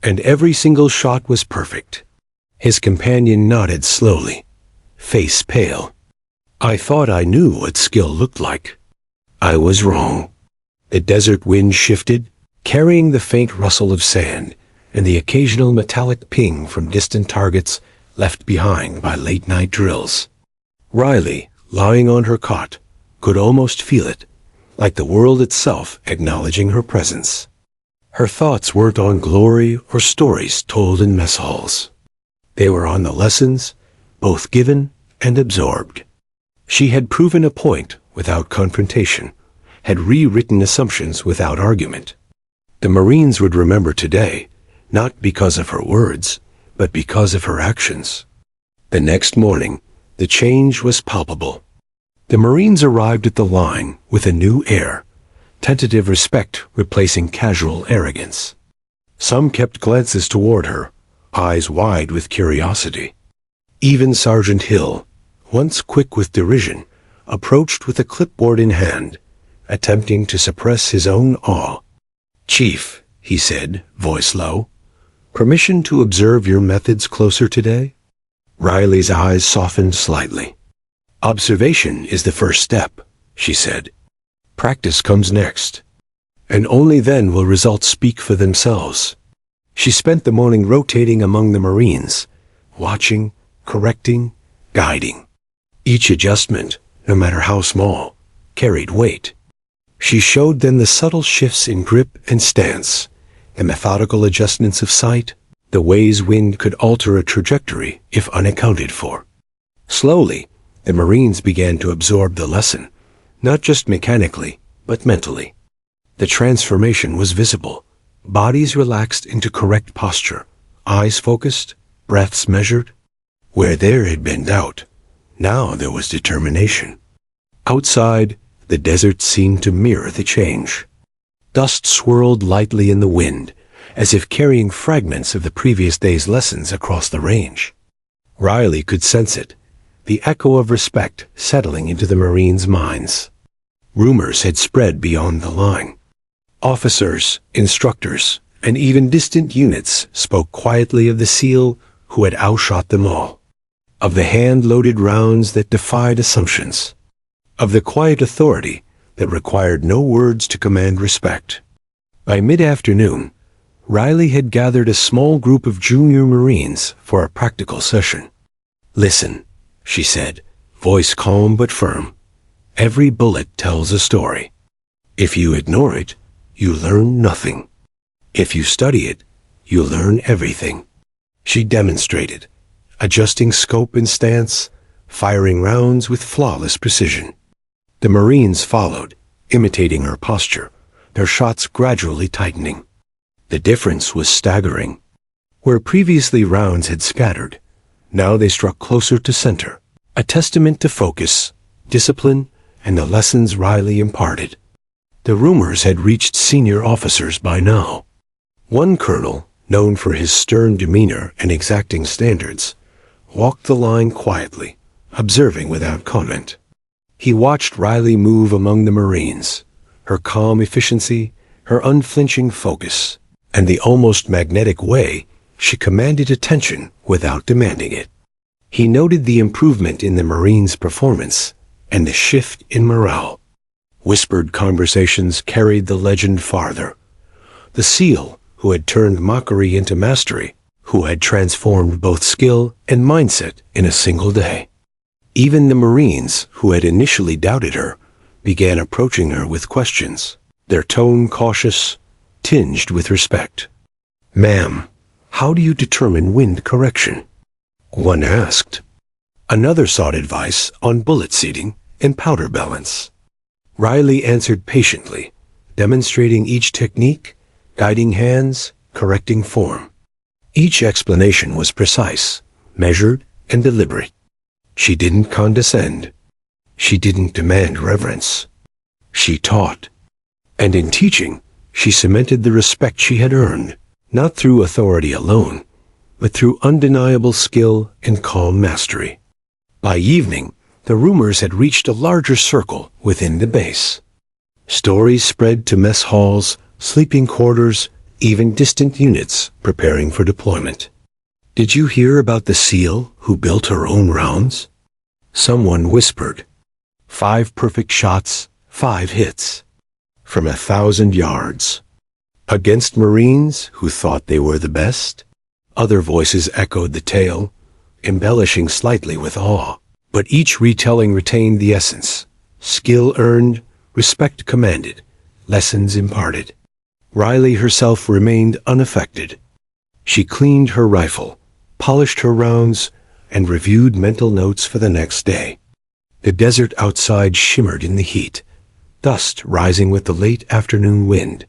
"And every single shot was perfect." His companion nodded slowly, face pale. "I thought I knew what skill looked like. I was wrong." The desert wind shifted, carrying the faint rustle of sand and the occasional metallic ping from distant targets left behind by late-night drills. Riley, lying on her cot, could almost feel it, like the world itself acknowledging her presence. Her thoughts weren't on glory or stories told in mess halls. They were on the lessons, both given and absorbed. She had proven a point without confrontation, had rewritten assumptions without argument. The Marines would remember today, not because of her words, but because of her actions. The next morning, the change was palpable. The Marines arrived at the line with a new air, tentative respect replacing casual arrogance. Some kept glances toward her, eyes wide with curiosity. Even Sergeant Hill, once quick with derision, approached with a clipboard in hand, attempting to suppress his own awe. "Chief," he said, voice low, "permission to observe your methods closer today?" Riley's eyes softened slightly. "Observation is the first step," she said. "Practice comes next. And only then will results speak for themselves." She spent the morning rotating among the Marines, watching, correcting, guiding. Each adjustment, no matter how small, carried weight. She showed them the subtle shifts in grip and stance, the methodical adjustments of sight, the ways wind could alter a trajectory if unaccounted for. Slowly, the Marines began to absorb the lesson, not just mechanically, but mentally. The transformation was visible. Bodies relaxed into correct posture, eyes focused, breaths measured. Where there had been doubt, now there was determination. Outside, the desert seemed to mirror the change. Dust swirled lightly in the wind, as if carrying fragments of the previous day's lessons across the range. Riley could sense it, the echo of respect settling into the Marines' minds. Rumors had spread beyond the line. Officers, instructors, and even distant units spoke quietly of the SEAL who had outshot them all, of the hand-loaded rounds that defied assumptions, of the quiet authority that required no words to command respect. By mid-afternoon, Riley had gathered a small group of junior Marines for a practical session. "Listen," she said, voice calm but firm. "Every bullet tells a story. If you ignore it, you learn nothing. If you study it, you learn everything." She demonstrated, adjusting scope and stance, firing rounds with flawless precision. The Marines followed, imitating her posture, their shots gradually tightening. The difference was staggering. Where previously rounds had scattered, now they struck closer to center, a testament to focus, discipline, and the lessons Riley imparted. The rumors had reached senior officers by now. One colonel, known for his stern demeanor and exacting standards, walked the line quietly, observing without comment. He watched Riley move among the Marines, her calm efficiency, her unflinching focus, and the almost magnetic way she commanded attention without demanding it. He noted the improvement in the Marines' performance and the shift in morale. Whispered conversations carried the legend farther. The SEAL who had turned mockery into mastery, who had transformed both skill and mindset in a single day. Even the Marines who had initially doubted her began approaching her with questions, their tone cautious, tinged with respect. "Ma'am, how do you determine wind correction?" one asked. Another sought advice on bullet seating and powder balance. Riley answered patiently, demonstrating each technique, guiding hands, correcting form. Each explanation was precise, measured, and deliberate. She didn't condescend. She didn't demand reverence. She taught. And in teaching, she cemented the respect she had earned, not through authority alone, but through undeniable skill and calm mastery. By evening, the rumors had reached a larger circle within the base. Stories spread to mess halls, sleeping quarters, even distant units preparing for deployment. "Did you hear about the SEAL who built her own rounds?" Someone whispered. 5 perfect shots, 5 hits. From 1,000 yards. Against Marines who thought they were the best? Other voices echoed the tale, embellishing slightly with awe. But each retelling retained the essence. Skill earned, respect commanded, lessons imparted. Riley herself remained unaffected. She cleaned her rifle, polished her rounds, and reviewed mental notes for the next day. The desert outside shimmered in the heat, dust rising with the late afternoon wind.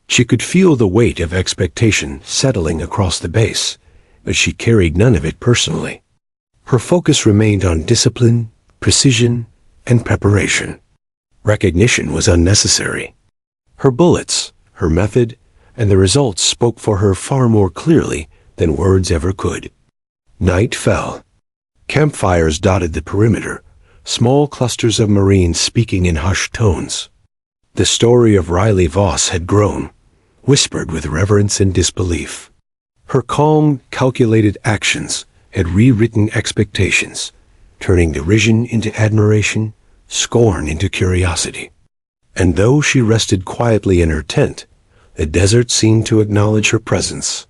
She could feel the weight of expectation settling across the base, but she carried none of it personally. Her focus remained on discipline, precision, and preparation. Recognition was unnecessary. Her bullets, her method, and the results spoke for her far more clearly than words ever could. Night fell. Campfires dotted the perimeter, small clusters of Marines speaking in hushed tones. The story of Riley Voss had grown, whispered with reverence and disbelief. Her calm, calculated actions had rewritten expectations, turning derision into admiration, scorn into curiosity. And though she rested quietly in her tent, the desert seemed to acknowledge her presence.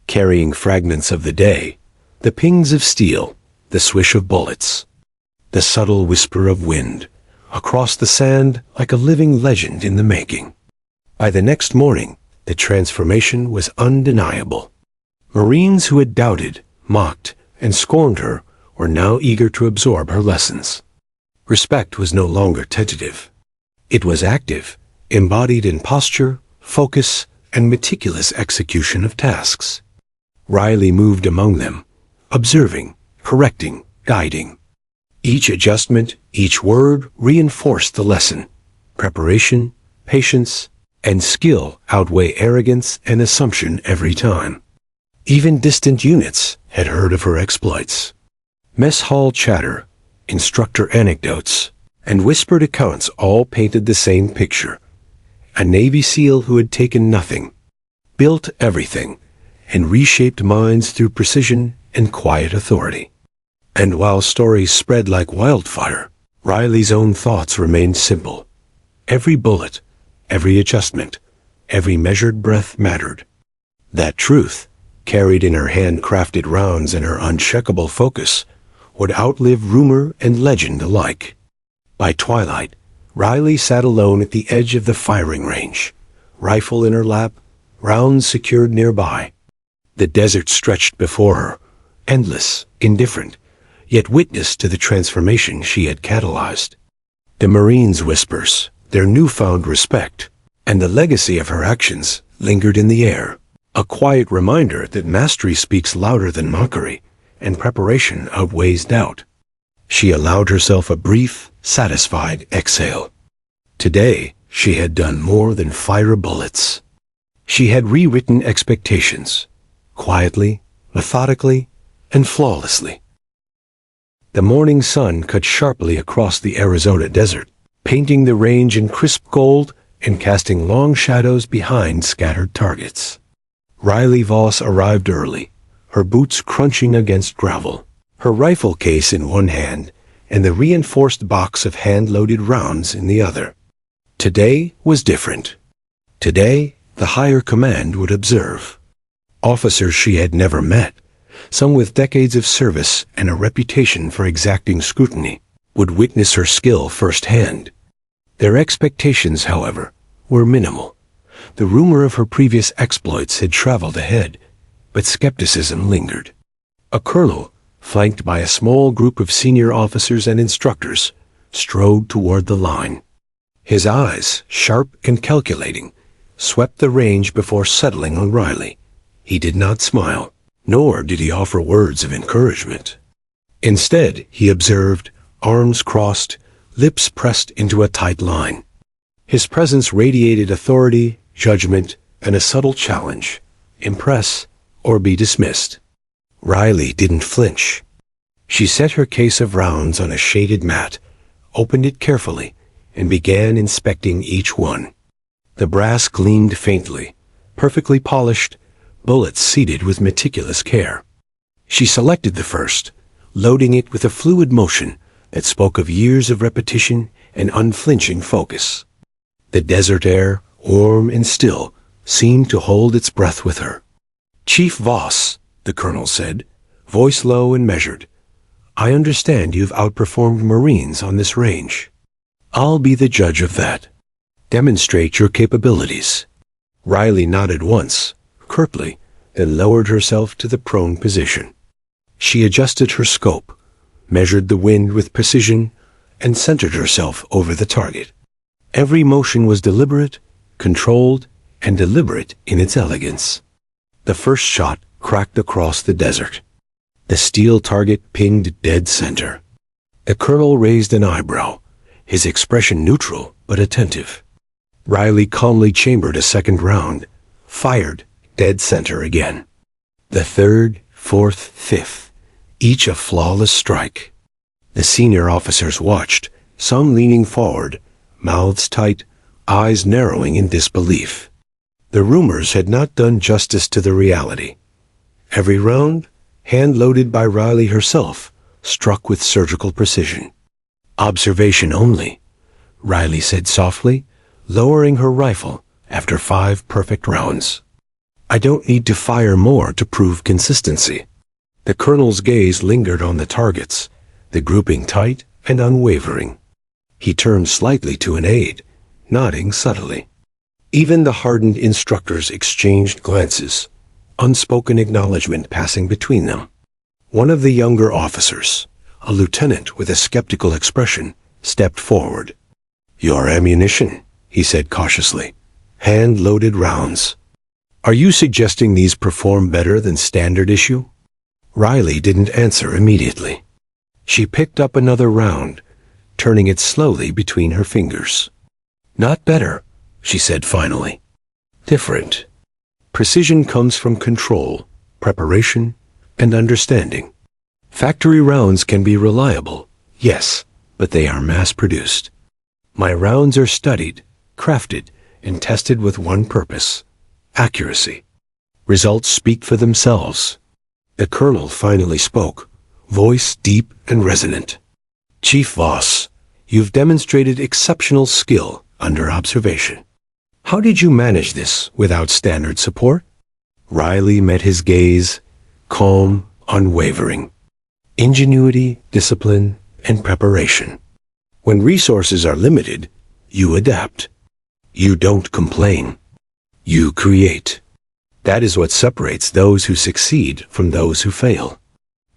Carrying fragments of the day, the pings of steel, the swish of bullets, the subtle whisper of wind, across the sand like a living legend in the making. By the next morning, the transformation was undeniable. Marines who had doubted, mocked, and scorned her were now eager to absorb her lessons. Respect was no longer tentative. It was active, embodied in posture, focus, and meticulous execution of tasks. Riley moved among them, observing, correcting, guiding. Each adjustment, each word reinforced the lesson. Preparation, patience, and skill outweigh arrogance and assumption every time. Even distant units had heard of her exploits. Mess hall chatter, instructor anecdotes, and whispered accounts all painted the same picture. A Navy SEAL who had taken nothing, built everything, and reshaped minds through precision and quiet authority. And while stories spread like wildfire, Riley's own thoughts remained simple. Every bullet, every adjustment, every measured breath mattered. That truth, carried in her handcrafted rounds and her unshakable focus, would outlive rumor and legend alike. By twilight, Riley sat alone at the edge of the firing range, rifle in her lap, rounds secured nearby. The desert stretched before her, endless, indifferent, yet witness to the transformation she had catalyzed. The Marines' whispers, their newfound respect, and the legacy of her actions lingered in the air, a quiet reminder that mastery speaks louder than mockery, and preparation outweighs doubt. She allowed herself a brief, satisfied exhale. Today, she had done more than fire bullets. She had rewritten expectations, quietly, methodically, and flawlessly. The morning sun cut sharply across the Arizona desert, painting the range in crisp gold and casting long shadows behind scattered targets. Riley Voss arrived early, her boots crunching against gravel, her rifle case in one hand and the reinforced box of hand-loaded rounds in the other. Today was different. Today, the higher command would observe. Officers she had never met, some with decades of service and a reputation for exacting scrutiny, would witness her skill firsthand. Their expectations, however, were minimal. The rumor of her previous exploits had traveled ahead, but skepticism lingered. A colonel, flanked by a small group of senior officers and instructors, strode toward the line. His eyes, sharp and calculating, swept the range before settling on Riley. He did not smile, nor did he offer words of encouragement. Instead, he observed, arms crossed, lips pressed into a tight line. His presence radiated authority, judgment, and a subtle challenge: impress or be dismissed. Riley didn't flinch. She set her case of rounds on a shaded mat, opened it carefully, and began inspecting each one. The brass gleamed faintly, perfectly polished, bullets seated with meticulous care. She selected the first, loading it with a fluid motion that spoke of years of repetition and unflinching focus. The desert air, warm and still, seemed to hold its breath with her. "Chief Voss," the colonel said, voice low and measured, "I understand you've outperformed Marines on this range. I'll be the judge of that. Demonstrate your capabilities." Riley nodded once, curtly, then lowered herself to the prone position. She adjusted her scope, measured the wind with precision, and centered herself over the target. Every motion was deliberate, controlled, and deliberate in its elegance. The first shot cracked across the desert. The steel target pinged dead center. The colonel raised an eyebrow, his expression neutral but attentive. Riley calmly chambered a second round, fired dead center again. The third, fourth, fifth, each a flawless strike. The senior officers watched, some leaning forward, mouths tight, eyes narrowing in disbelief. The rumors had not done justice to the reality. Every round, hand-loaded by Riley herself, struck with surgical precision. "Observation only," Riley said softly, lowering her rifle after 5 perfect rounds. "I don't need to fire more to prove consistency." The colonel's gaze lingered on the targets, the grouping tight and unwavering. He turned slightly to an aide, nodding subtly. Even the hardened instructors exchanged glances, unspoken acknowledgement passing between them. One of the younger officers, a lieutenant with a skeptical expression, stepped forward. "Your ammunition," he said cautiously. "Hand-loaded rounds. Are you suggesting these perform better than standard issue?" Riley didn't answer immediately. She picked up another round, turning it slowly between her fingers. "Not better," she said finally. "Different. Precision comes from control, preparation, and understanding. Factory rounds can be reliable, yes, but they are mass-produced. My rounds are studied, crafted, and tested with one purpose: accuracy. Results speak for themselves." The colonel finally spoke, voice deep and resonant. "Chief Voss, you've demonstrated exceptional skill under observation. How did you manage this without standard support?" Riley met his gaze, calm, unwavering. "Ingenuity, discipline, and preparation. When resources are limited, you adapt. You don't complain. You create. That is what separates those who succeed from those who fail."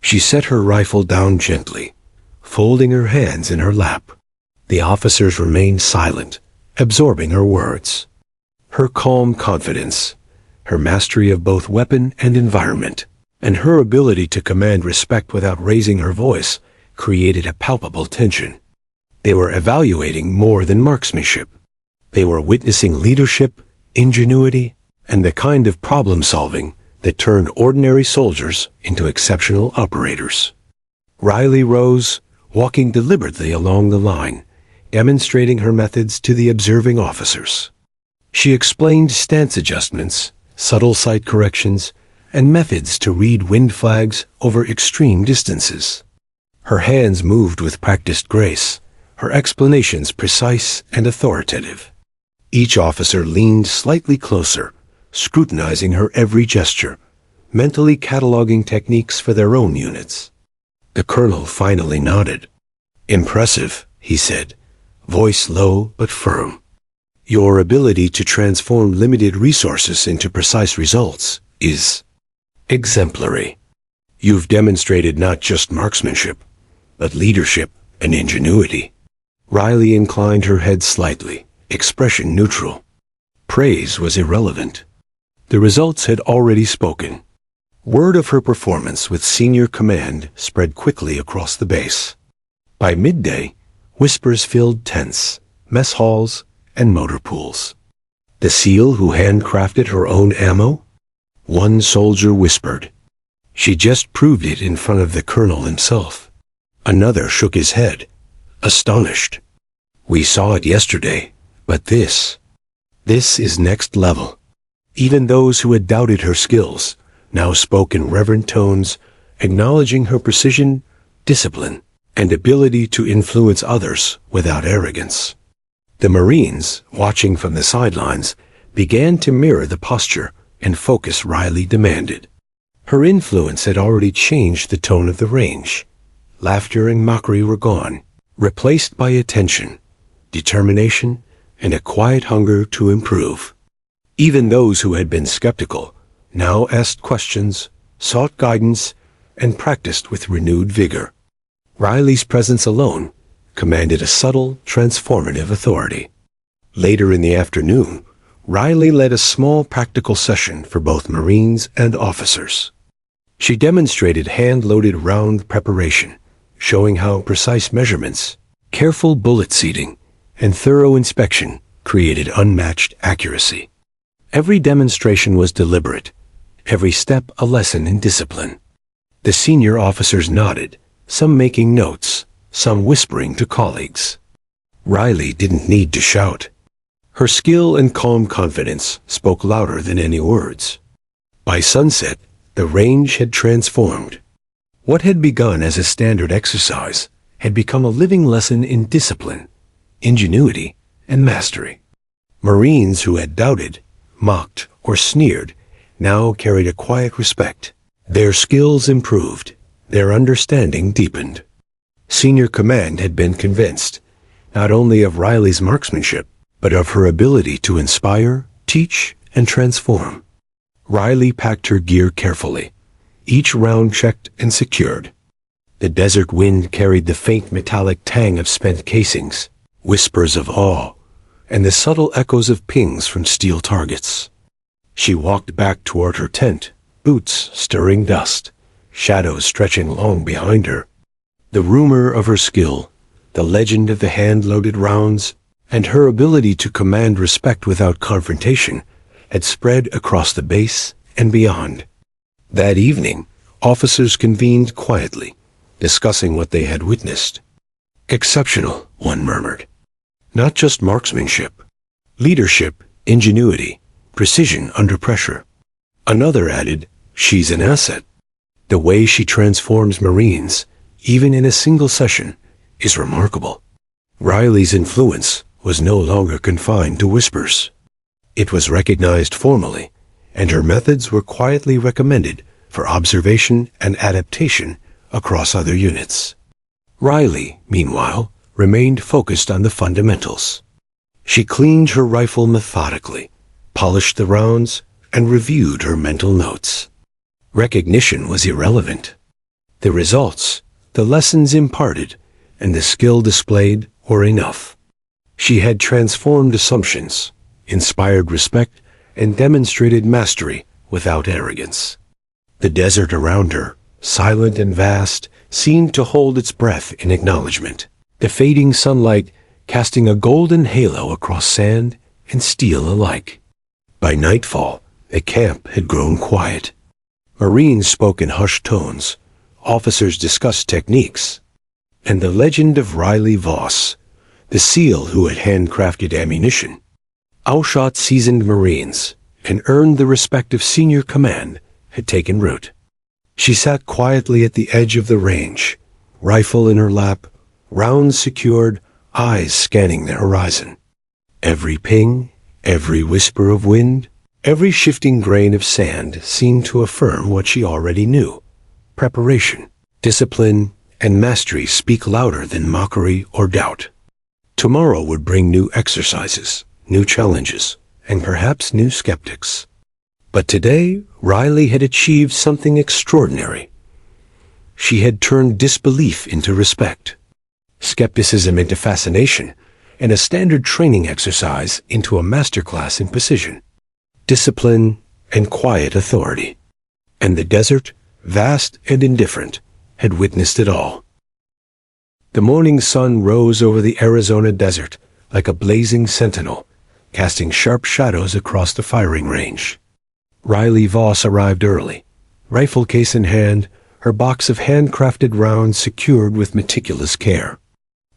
She set her rifle down gently, folding her hands in her lap. The officers remained silent, absorbing her words. Her calm confidence, her mastery of both weapon and environment, and her ability to command respect without raising her voice created a palpable tension. They were evaluating more than marksmanship. They were witnessing leadership, ingenuity, and the kind of problem-solving that turned ordinary soldiers into exceptional operators. Riley rose, walking deliberately along the line, demonstrating her methods to the observing officers. She explained stance adjustments, subtle sight corrections, and methods to read wind flags over extreme distances. Her hands moved with practiced grace, her explanations precise and authoritative. Each officer leaned slightly closer, scrutinizing her every gesture, mentally cataloging techniques for their own units. The colonel finally nodded. "Impressive," he said, voice low but firm. "Your ability to transform limited resources into precise results is exemplary. You've demonstrated not just marksmanship, but leadership and ingenuity." Riley inclined her head slightly, expression neutral. Praise was irrelevant. The results had already spoken. Word of her performance with senior command spread quickly across the base. By midday, whispers filled tents, mess halls, and motor pools. "The SEAL who handcrafted her own ammo?" One soldier whispered. She just proved it in front of the colonel himself. Another shook his head, astonished. We saw it yesterday, but this is next level. Even those who had doubted her skills now spoke in reverent tones, acknowledging her precision, discipline, and ability to influence others without arrogance. The Marines, watching from the sidelines, began to mirror the posture and focus Riley demanded. Her influence had already changed the tone of the range. Laughter and mockery were gone, replaced by attention, determination, and a quiet hunger to improve. Even those who had been skeptical now asked questions, sought guidance, and practiced with renewed vigor. Riley's presence alone commanded a subtle, transformative authority. Later in the afternoon, Riley led a small practical session for both Marines and officers. She demonstrated hand-loaded round preparation, showing how precise measurements, careful bullet seating, and thorough inspection created unmatched accuracy. Every demonstration was deliberate, every step a lesson in discipline. The senior officers nodded, some making notes, some whispering to colleagues. Riley didn't need to shout. Her skill and calm confidence spoke louder than any words. By sunset, the range had transformed. What had begun as a standard exercise had become a living lesson in discipline, ingenuity, and mastery. Marines who had doubted, mocked, or sneered now carried a quiet respect. Their skills improved, their understanding deepened. Senior command had been convinced, not only of Riley's marksmanship, but of her ability to inspire, teach, and transform. Riley packed her gear carefully, each round checked and secured. The desert wind carried the faint metallic tang of spent casings, whispers of awe, and the subtle echoes of pings from steel targets. She walked back toward her tent, boots stirring dust, shadows stretching long behind her. The rumor of her skill, the legend of the hand-loaded rounds, and her ability to command respect without confrontation had spread across the base and beyond. That evening, officers convened quietly, discussing what they had witnessed. Exceptional, one murmured. Not just marksmanship, leadership, ingenuity, precision under pressure. Another added, she's an asset. The way she transforms Marines, even in a single session, is remarkable. Riley's influence was no longer confined to whispers. It was recognized formally, and her methods were quietly recommended for observation and adaptation across other units. Riley, meanwhile, remained focused on the fundamentals. She cleaned her rifle methodically, polished the rounds, and reviewed her mental notes. Recognition was irrelevant. The results, the lessons imparted, and the skill displayed were enough. She had transformed assumptions, inspired respect, and demonstrated mastery without arrogance. The desert around her, silent and vast, seemed to hold its breath in acknowledgement, the fading sunlight casting a golden halo across sand and steel alike. By nightfall, the camp had grown quiet. Marines spoke in hushed tones, officers discussed techniques, and the legend of Riley Voss, the SEAL who had handcrafted ammunition, Outshot seasoned Marines, and earned the respect of senior command, had taken root. She sat quietly at the edge of the range, rifle in her lap, rounds secured, eyes scanning the horizon. Every ping, every whisper of wind, every shifting grain of sand seemed to affirm what she already knew. Preparation, discipline, and mastery speak louder than mockery or doubt. Tomorrow would bring new exercises, new challenges, and perhaps new skeptics. But today, Riley had achieved something extraordinary. She had turned disbelief into respect, skepticism into fascination, and a standard training exercise into a masterclass in precision, discipline, and quiet authority. And the desert, vast and indifferent, had witnessed it all. The morning sun rose over the Arizona desert like a blazing sentinel, casting sharp shadows across the firing range. Riley Voss arrived early, rifle case in hand, her box of handcrafted rounds secured with meticulous care.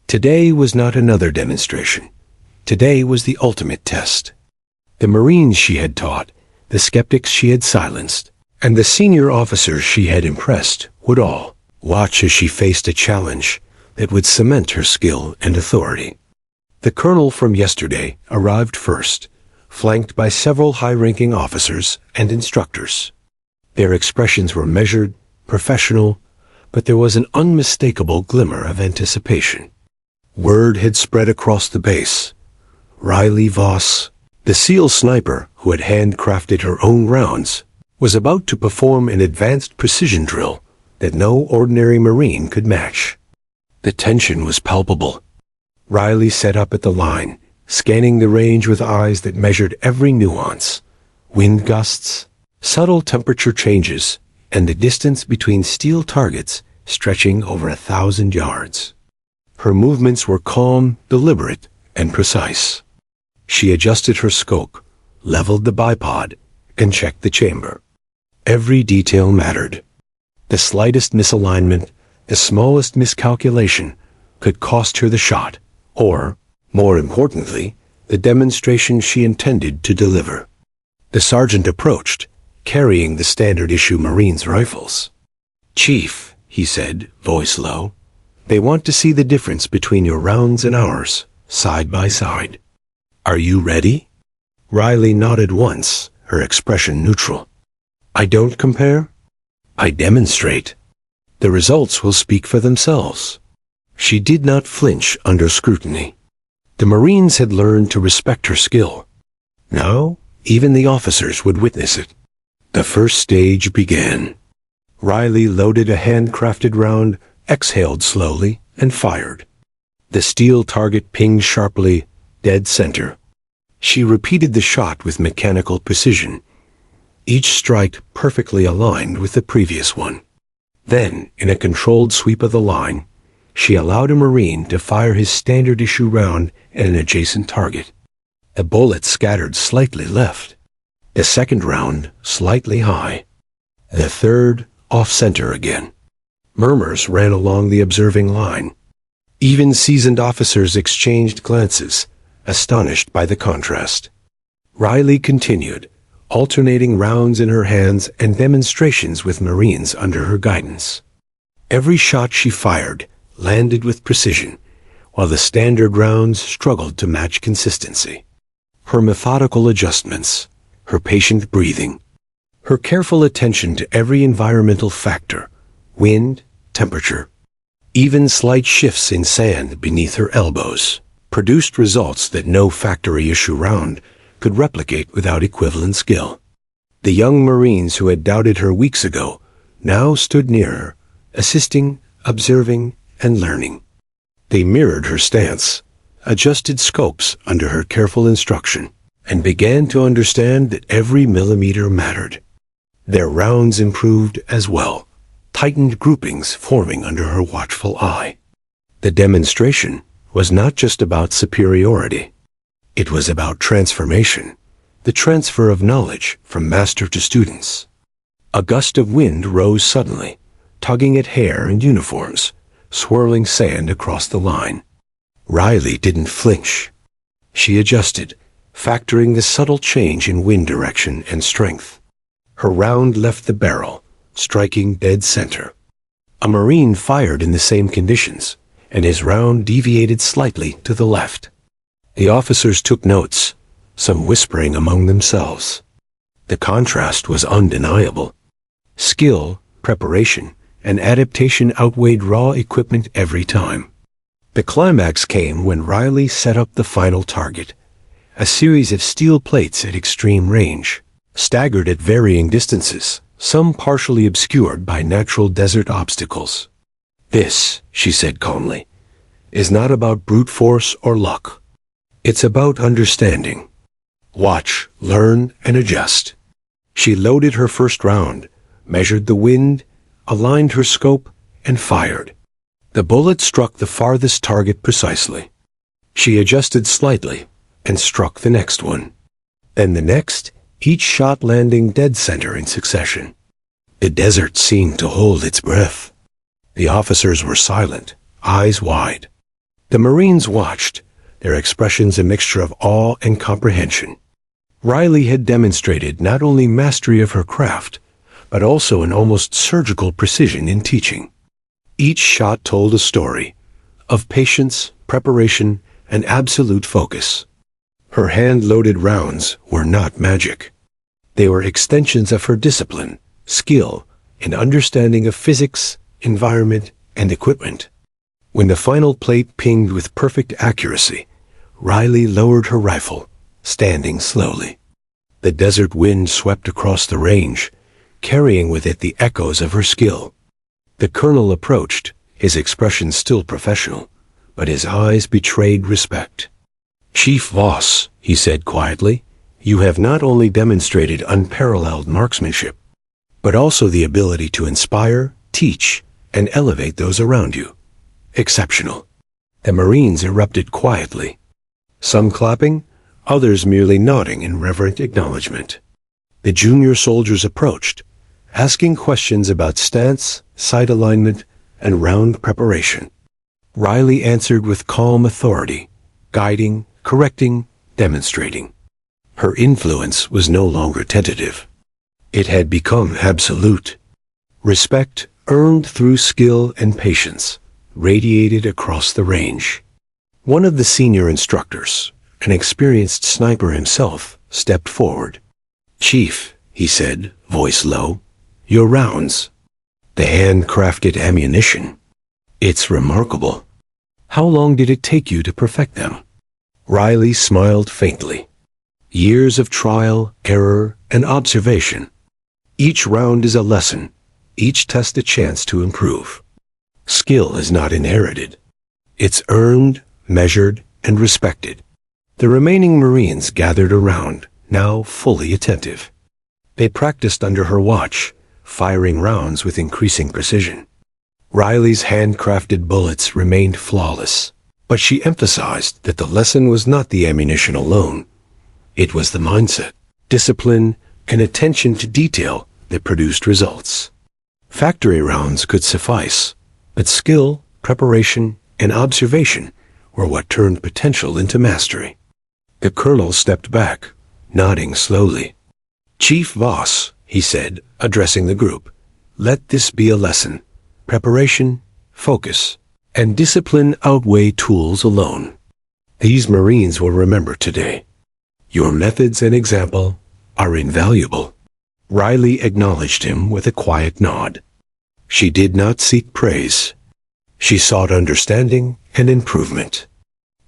Today was not another demonstration. Today was the ultimate test. The Marines she had taught, the skeptics she had silenced, and the senior officers she had impressed would all watch as she faced a challenge that would cement her skill and authority. The colonel from yesterday arrived first, flanked by several high-ranking officers and instructors. Their expressions were measured, professional, but there was an unmistakable glimmer of anticipation. Word had spread across the base. Riley Voss, the SEAL sniper who had handcrafted her own rounds, was about to perform an advanced precision drill that no ordinary Marine could match. The tension was palpable. Riley sat up at the line, scanning the range with eyes that measured every nuance: wind gusts, subtle temperature changes, and the distance between steel targets stretching over 1,000 yards. Her movements were calm, deliberate, and precise. She adjusted her scope, leveled the bipod, and checked the chamber. Every detail mattered. The slightest misalignment, the smallest miscalculation, could cost her the shot, or, more importantly, the demonstration she intended to deliver. The sergeant approached, carrying the standard-issue Marines rifles. "Chief," he said, voice low, "they want to see the difference between your rounds and ours, side by side. Are you ready?" Riley nodded once, her expression neutral. "I don't compare. I demonstrate. The results will speak for themselves." She did not flinch under scrutiny. The Marines had learned to respect her skill. Now, even the officers would witness it. The first stage began. Riley loaded a handcrafted round, exhaled slowly, and fired. The steel target pinged sharply, dead center. She repeated the shot with mechanical precision, each strike perfectly aligned with the previous one. Then, in a controlled sweep of the line, she allowed a Marine to fire his standard-issue round at an adjacent target. The bullet scattered slightly left. The second round, slightly high. The third, off-center again. Murmurs ran along the observing line. Even seasoned officers exchanged glances, astonished by the contrast. Riley continued, alternating rounds in her hands and demonstrations with Marines under her guidance. Every shot she fired landed with precision, while the standard rounds struggled to match consistency. Her methodical adjustments, her patient breathing, her careful attention to every environmental factor, wind, temperature, even slight shifts in sand beneath her elbows, produced results that no factory-issue round could replicate without equivalent skill. The young Marines who had doubted her weeks ago now stood near her, assisting, observing, and learning. They mirrored her stance, adjusted scopes under her careful instruction, and began to understand that every millimeter mattered. Their rounds improved as well, tightened groupings forming under her watchful eye. The demonstration was not just about superiority. It was about transformation, the transfer of knowledge from master to students. A gust of wind rose suddenly, tugging at hair and uniforms, swirling sand across the line. Riley didn't flinch. She adjusted, factoring the subtle change in wind direction and strength. Her round left the barrel, striking dead center. A Marine fired in the same conditions, and his round deviated slightly to the left. The officers took notes, some whispering among themselves. The contrast was undeniable. Skill, preparation, and adaptation outweighed raw equipment every time. The climax came when Riley set up the final target, a series of steel plates at extreme range, staggered at varying distances, some partially obscured by natural desert obstacles. "This," she said calmly, "is not about brute force or luck. It's about understanding. Watch, learn, and adjust." She loaded her first round, measured the wind, aligned her scope, and fired. The bullet struck the farthest target precisely. She adjusted slightly and struck the next one. Then the next, each shot landing dead center in succession. The desert seemed to hold its breath. The officers were silent, eyes wide. The Marines watched, their expressions a mixture of awe and comprehension. Riley had demonstrated not only mastery of her craft, but also an almost surgical precision in teaching. Each shot told a story of patience, preparation, and absolute focus. Her hand-loaded rounds were not magic. They were extensions of her discipline, skill, and understanding of physics, environment, and equipment. When the final plate pinged with perfect accuracy, Riley lowered her rifle, standing slowly. The desert wind swept across the range, carrying with it the echoes of her skill. The colonel approached, his expression still professional, but his eyes betrayed respect. "Chief Voss," he said quietly, "you have not only demonstrated unparalleled marksmanship, but also the ability to inspire, teach, and elevate those around you. Exceptional." The Marines erupted quietly, some clapping, others merely nodding in reverent acknowledgement. The junior soldiers approached, asking questions about stance, sight alignment, and round preparation. Riley answered with calm authority, guiding, correcting, demonstrating. Her influence was no longer tentative. It had become absolute. Respect, earned through skill and patience, radiated across the range. One of the senior instructors, an experienced sniper himself, stepped forward. "Chief," he said, voice low, "your rounds. The handcrafted ammunition. It's remarkable. How long did it take you to perfect them?" Riley smiled faintly. "Years of trial, error, and observation. Each round is a lesson, each test a chance to improve. Skill is not inherited. It's earned, measured, and respected." The remaining Marines gathered around, now fully attentive. They practiced under her watch, firing rounds with increasing precision. Riley's handcrafted bullets remained flawless, but she emphasized that the lesson was not the ammunition alone. It was the mindset, discipline, and attention to detail that produced results. Factory rounds could suffice, but skill, preparation, and observation were what turned potential into mastery. The colonel stepped back, nodding slowly. "Chief Voss," he said, addressing the group, "let this be a lesson. Preparation, focus, and discipline outweigh tools alone. These Marines will remember today. Your methods and example are invaluable." Riley acknowledged him with a quiet nod. She did not seek praise. She sought understanding and improvement.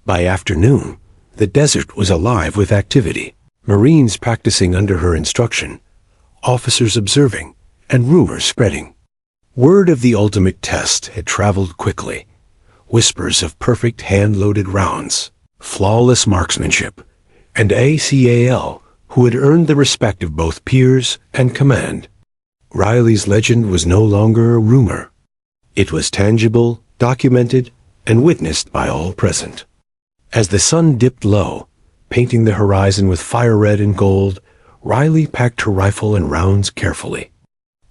By afternoon, the desert was alive with activity. Marines practicing under her instruction, officers observing, and rumors spreading. Word of the ultimate test had traveled quickly. Whispers of perfect hand-loaded rounds, flawless marksmanship, and ACAL, who had earned the respect of both peers and command. Riley's legend was no longer a rumor. It was tangible, documented, and witnessed by all present. As the sun dipped low, painting the horizon with fire red and gold, Riley packed her rifle and rounds carefully.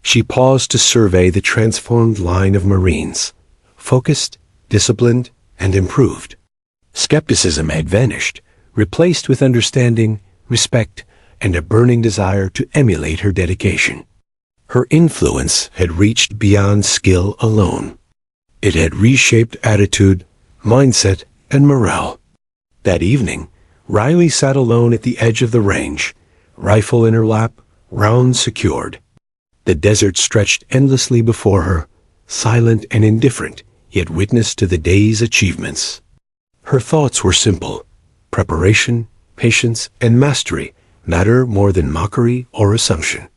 She paused to survey the transformed line of Marines, focused, disciplined, and improved. Skepticism had vanished, replaced with understanding, respect, and a burning desire to emulate her dedication. Her influence had reached beyond skill alone. It had reshaped attitude, mindset, and morale. That evening, Riley sat alone at the edge of the range, rifle in her lap, rounds secured. The desert stretched endlessly before her, silent and indifferent, yet witness to the day's achievements. Her thoughts were simple. Preparation, patience, and mastery matter more than mockery or assumption.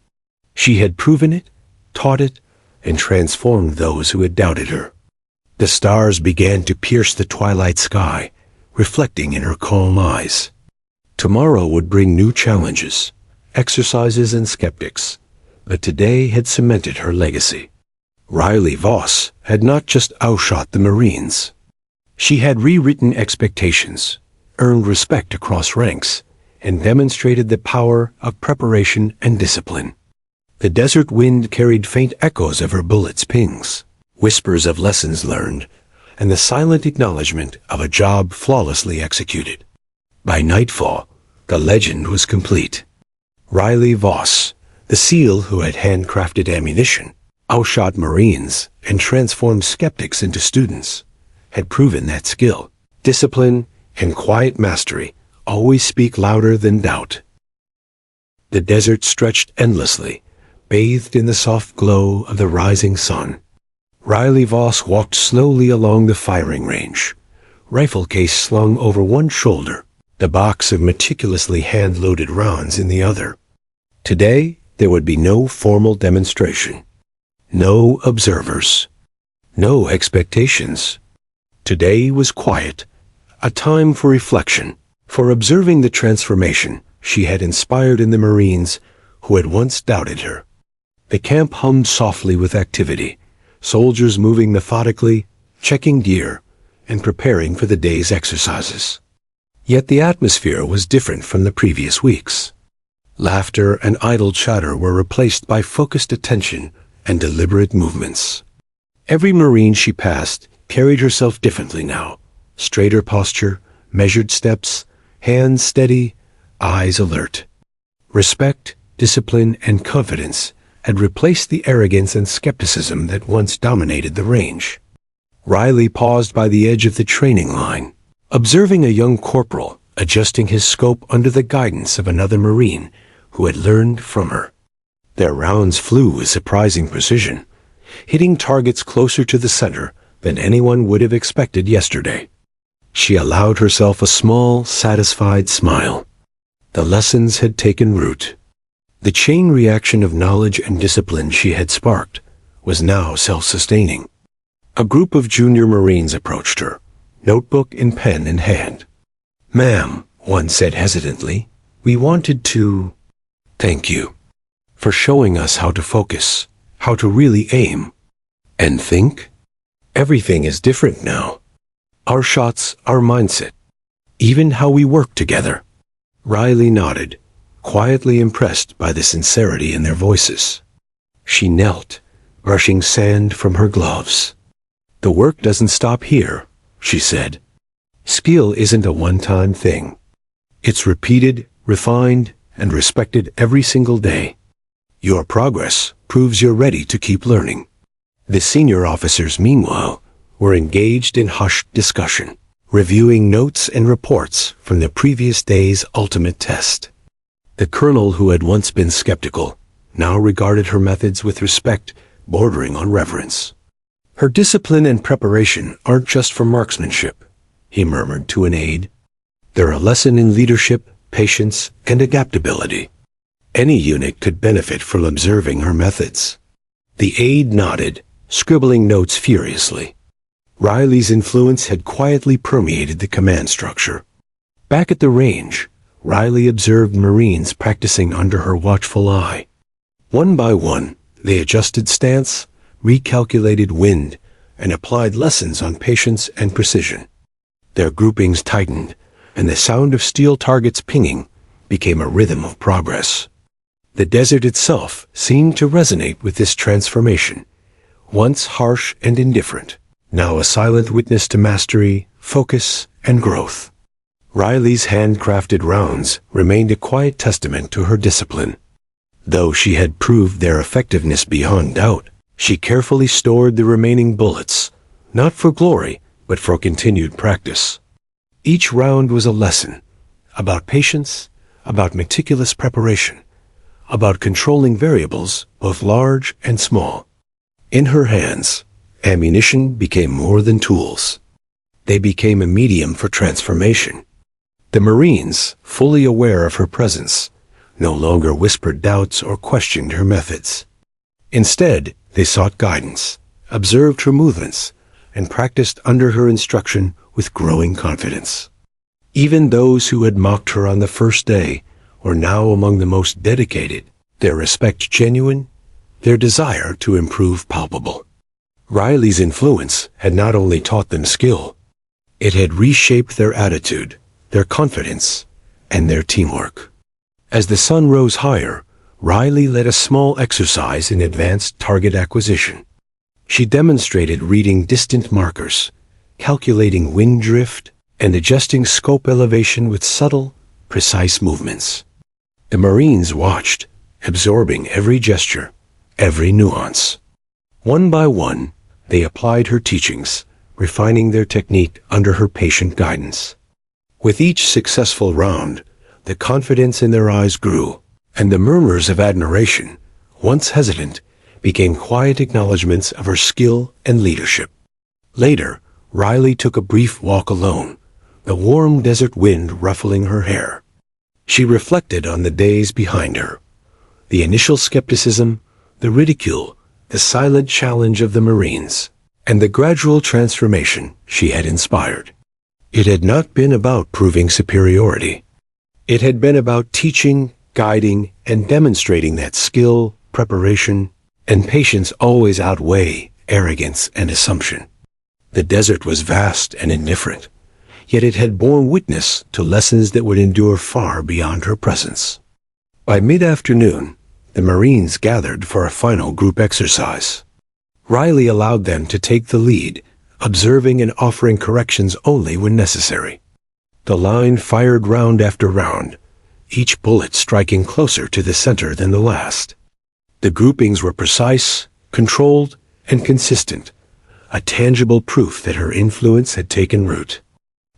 She had proven it, taught it, and transformed those who had doubted her. The stars began to pierce the twilight sky, reflecting in her calm eyes. Tomorrow would bring new challenges, exercises, and skeptics, but today had cemented her legacy. Riley Voss had not just outshot the Marines. She had rewritten expectations, earned respect across ranks, and demonstrated the power of preparation and discipline. The desert wind carried faint echoes of her bullets' pings, whispers of lessons learned, and the silent acknowledgement of a job flawlessly executed. By nightfall, the legend was complete. Riley Voss, the SEAL who had handcrafted ammunition, outshot Marines, and transformed skeptics into students, had proven that skill, discipline, and quiet mastery always speak louder than doubt. The desert stretched endlessly, bathed in the soft glow of the rising sun. Riley Voss walked slowly along the firing range, rifle case slung over one shoulder, the box of meticulously hand-loaded rounds in the other. Today, there would be no formal demonstration, no observers, no expectations. Today was quiet, a time for reflection, for observing the transformation she had inspired in the Marines who had once doubted her. The camp hummed softly with activity, soldiers moving methodically, checking gear, and preparing for the day's exercises. Yet the atmosphere was different from the previous weeks. Laughter and idle chatter were replaced by focused attention and deliberate movements. Every Marine she passed carried herself differently now. Straighter posture, measured steps, hands steady, eyes alert. Respect, discipline, and confidence had replaced the arrogance and skepticism that once dominated the range. Riley paused by the edge of the training line, observing a young corporal adjusting his scope under the guidance of another Marine who had learned from her. Their rounds flew with surprising precision, hitting targets closer to the center than anyone would have expected yesterday. She allowed herself a small, satisfied smile. The lessons had taken root. The chain reaction of knowledge and discipline she had sparked was now self-sustaining. A group of junior Marines approached her, notebook and pen in hand. "Ma'am," one said hesitantly, "we wanted to thank you for showing us how to focus, how to really aim and think. Everything is different now. Our shots, our mindset, even how we work together." Riley nodded, quietly impressed by the sincerity in their voices. She knelt, brushing sand from her gloves. "The work doesn't stop here," she said. "Skill isn't a one-time thing. It's repeated, refined, and respected every single day. Your progress proves you're ready to keep learning." The senior officers, meanwhile, were engaged in hushed discussion, reviewing notes and reports from the previous day's ultimate test. The colonel, who had once been skeptical, now regarded her methods with respect bordering on reverence. "Her discipline and preparation aren't just for marksmanship," he murmured to an aide. "They're a lesson in leadership, patience, and adaptability. Any unit could benefit from observing her methods." The aide nodded, scribbling notes furiously. Riley's influence had quietly permeated the command structure. Back at the range, Riley observed Marines practicing under her watchful eye. One by one, they adjusted stance, recalculated wind, and applied lessons on patience and precision. Their groupings tightened, and the sound of steel targets pinging became a rhythm of progress. The desert itself seemed to resonate with this transformation, once harsh and indifferent, now a silent witness to mastery, focus, and growth. Riley's handcrafted rounds remained a quiet testament to her discipline. Though she had proved their effectiveness beyond doubt, she carefully stored the remaining bullets, not for glory, but for continued practice. Each round was a lesson, about patience, about meticulous preparation, about controlling variables, both large and small. In her hands, ammunition became more than tools. They became a medium for transformation. The Marines, fully aware of her presence, no longer whispered doubts or questioned her methods. Instead, they sought guidance, observed her movements, and practiced under her instruction with growing confidence. Even those who had mocked her on the first day were now among the most dedicated, their respect genuine, their desire to improve palpable. Riley's influence had not only taught them skill, it had reshaped their attitude, their confidence, and their teamwork. As the sun rose higher, Riley led a small exercise in advanced target acquisition. She demonstrated reading distant markers, calculating wind drift, and adjusting scope elevation with subtle, precise movements. The Marines watched, absorbing every gesture, every nuance. One by one, they applied her teachings, refining their technique under her patient guidance. With each successful round, the confidence in their eyes grew, and the murmurs of admiration, once hesitant, became quiet acknowledgments of her skill and leadership. Later, Riley took a brief walk alone, the warm desert wind ruffling her hair. She reflected on the days behind her, the initial skepticism, the ridicule, the silent challenge of the Marines, and the gradual transformation she had inspired. It had not been about proving superiority. It had been about teaching, guiding, and demonstrating that skill, preparation, and patience always outweigh arrogance and assumption. The desert was vast and indifferent, yet it had borne witness to lessons that would endure far beyond her presence. By mid-afternoon, the Marines gathered for a final group exercise. Riley allowed them to take the lead, observing and offering corrections only when necessary. The line fired round after round, each bullet striking closer to the center than the last. The groupings were precise, controlled, and consistent, a tangible proof that her influence had taken root.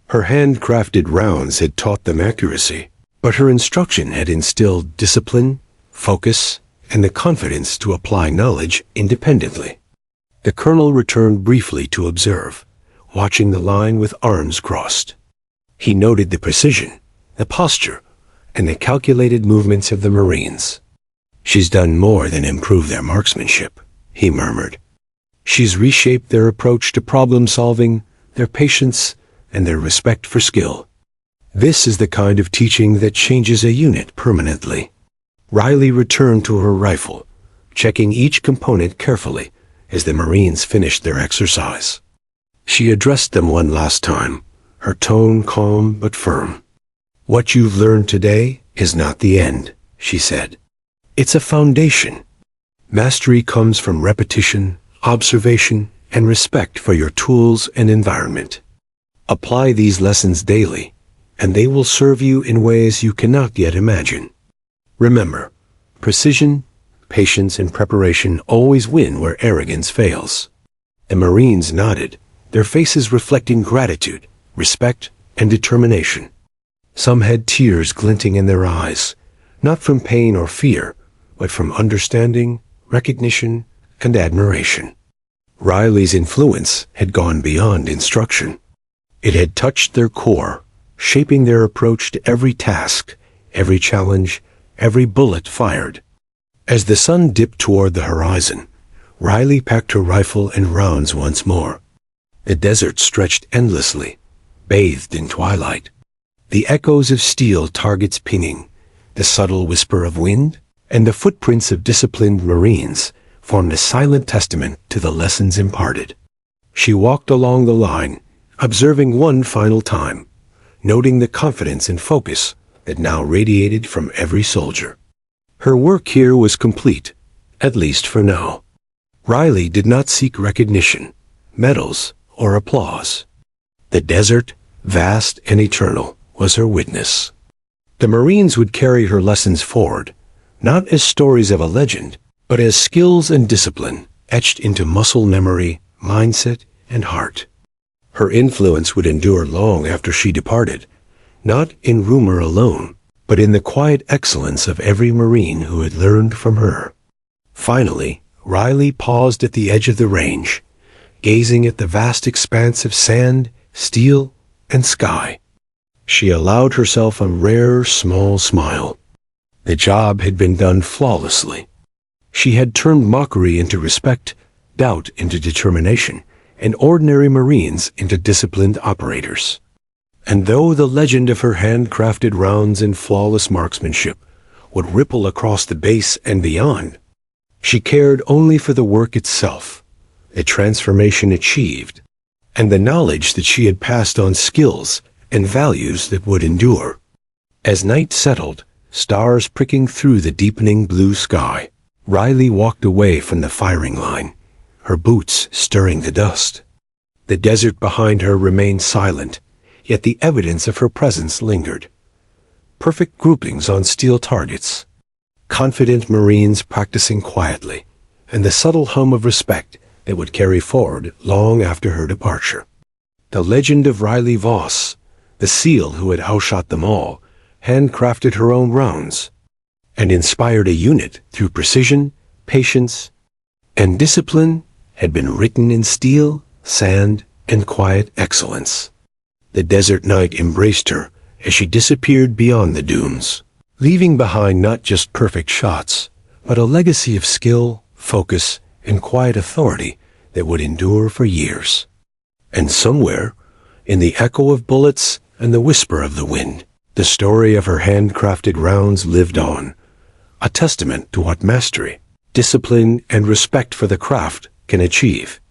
Her handcrafted rounds had taught them accuracy, but her instruction had instilled discipline, focus, and the confidence to apply knowledge independently. The colonel returned briefly to observe, watching the line with arms crossed. He noted the precision, the posture, and the calculated movements of the Marines. "She's done more than improve their marksmanship," he murmured. "She's reshaped their approach to problem-solving, their patience, and their respect for skill. This is the kind of teaching that changes a unit permanently." Riley returned to her rifle, checking each component carefully as the Marines finished their exercise. She addressed them one last time, her tone calm but firm. "What you've learned today is not the end," she said. "It's a foundation. Mastery comes from repetition, observation, and respect for your tools and environment. Apply these lessons daily, and they will serve you in ways you cannot yet imagine. Remember, precision, patience, and preparation always win where arrogance fails." The Marines nodded, their faces reflecting gratitude, respect, and determination. Some had tears glinting in their eyes, not from pain or fear, but from understanding, recognition, and admiration. Riley's influence had gone beyond instruction. It had touched their core, shaping their approach to every task, every challenge, every bullet fired. As the sun dipped toward the horizon, Riley packed her rifle and rounds once more. The desert stretched endlessly, bathed in twilight. The echoes of steel targets pinging, the subtle whisper of wind, and the footprints of disciplined Marines formed a silent testament to the lessons imparted. She walked along the line, observing one final time, noting the confidence and focus that now radiated from every soldier. Her work here was complete, at least for now. Riley did not seek recognition, medals, or applause. The desert, vast and eternal, was her witness. The Marines would carry her lessons forward, not as stories of a legend, but as skills and discipline etched into muscle memory, mindset, and heart. Her influence would endure long after she departed, not in rumor alone, but in the quiet excellence of every Marine who had learned from her. Finally, Riley paused at the edge of the range, gazing at the vast expanse of sand, steel, and sky. She allowed herself a rare, small smile. The job had been done flawlessly. She had turned mockery into respect, doubt into determination, and ordinary Marines into disciplined operators. And though the legend of her handcrafted rounds and flawless marksmanship would ripple across the base and beyond, she cared only for the work itself, the transformation achieved, and the knowledge that she had passed on skills and values that would endure. As night settled, stars pricking through the deepening blue sky. Riley walked away from the firing line, her boots stirring the dust. The desert behind her remained silent, yet the evidence of her presence lingered. Perfect groupings on steel targets, confident Marines practicing quietly, and the subtle hum of respect that would carry forward long after her departure. The legend of Riley Voss, the SEAL who had outshot them all, handcrafted her own rounds, and inspired a unit through precision, patience, and discipline, had been written in steel, sand, and quiet excellence. The desert night embraced her as she disappeared beyond the dunes, leaving behind not just perfect shots, but a legacy of skill, focus, and quiet authority that would endure for years. And somewhere, in the echo of bullets and the whisper of the wind, the story of her handcrafted rounds lived on, a testament to what mastery, discipline, and respect for the craft can achieve.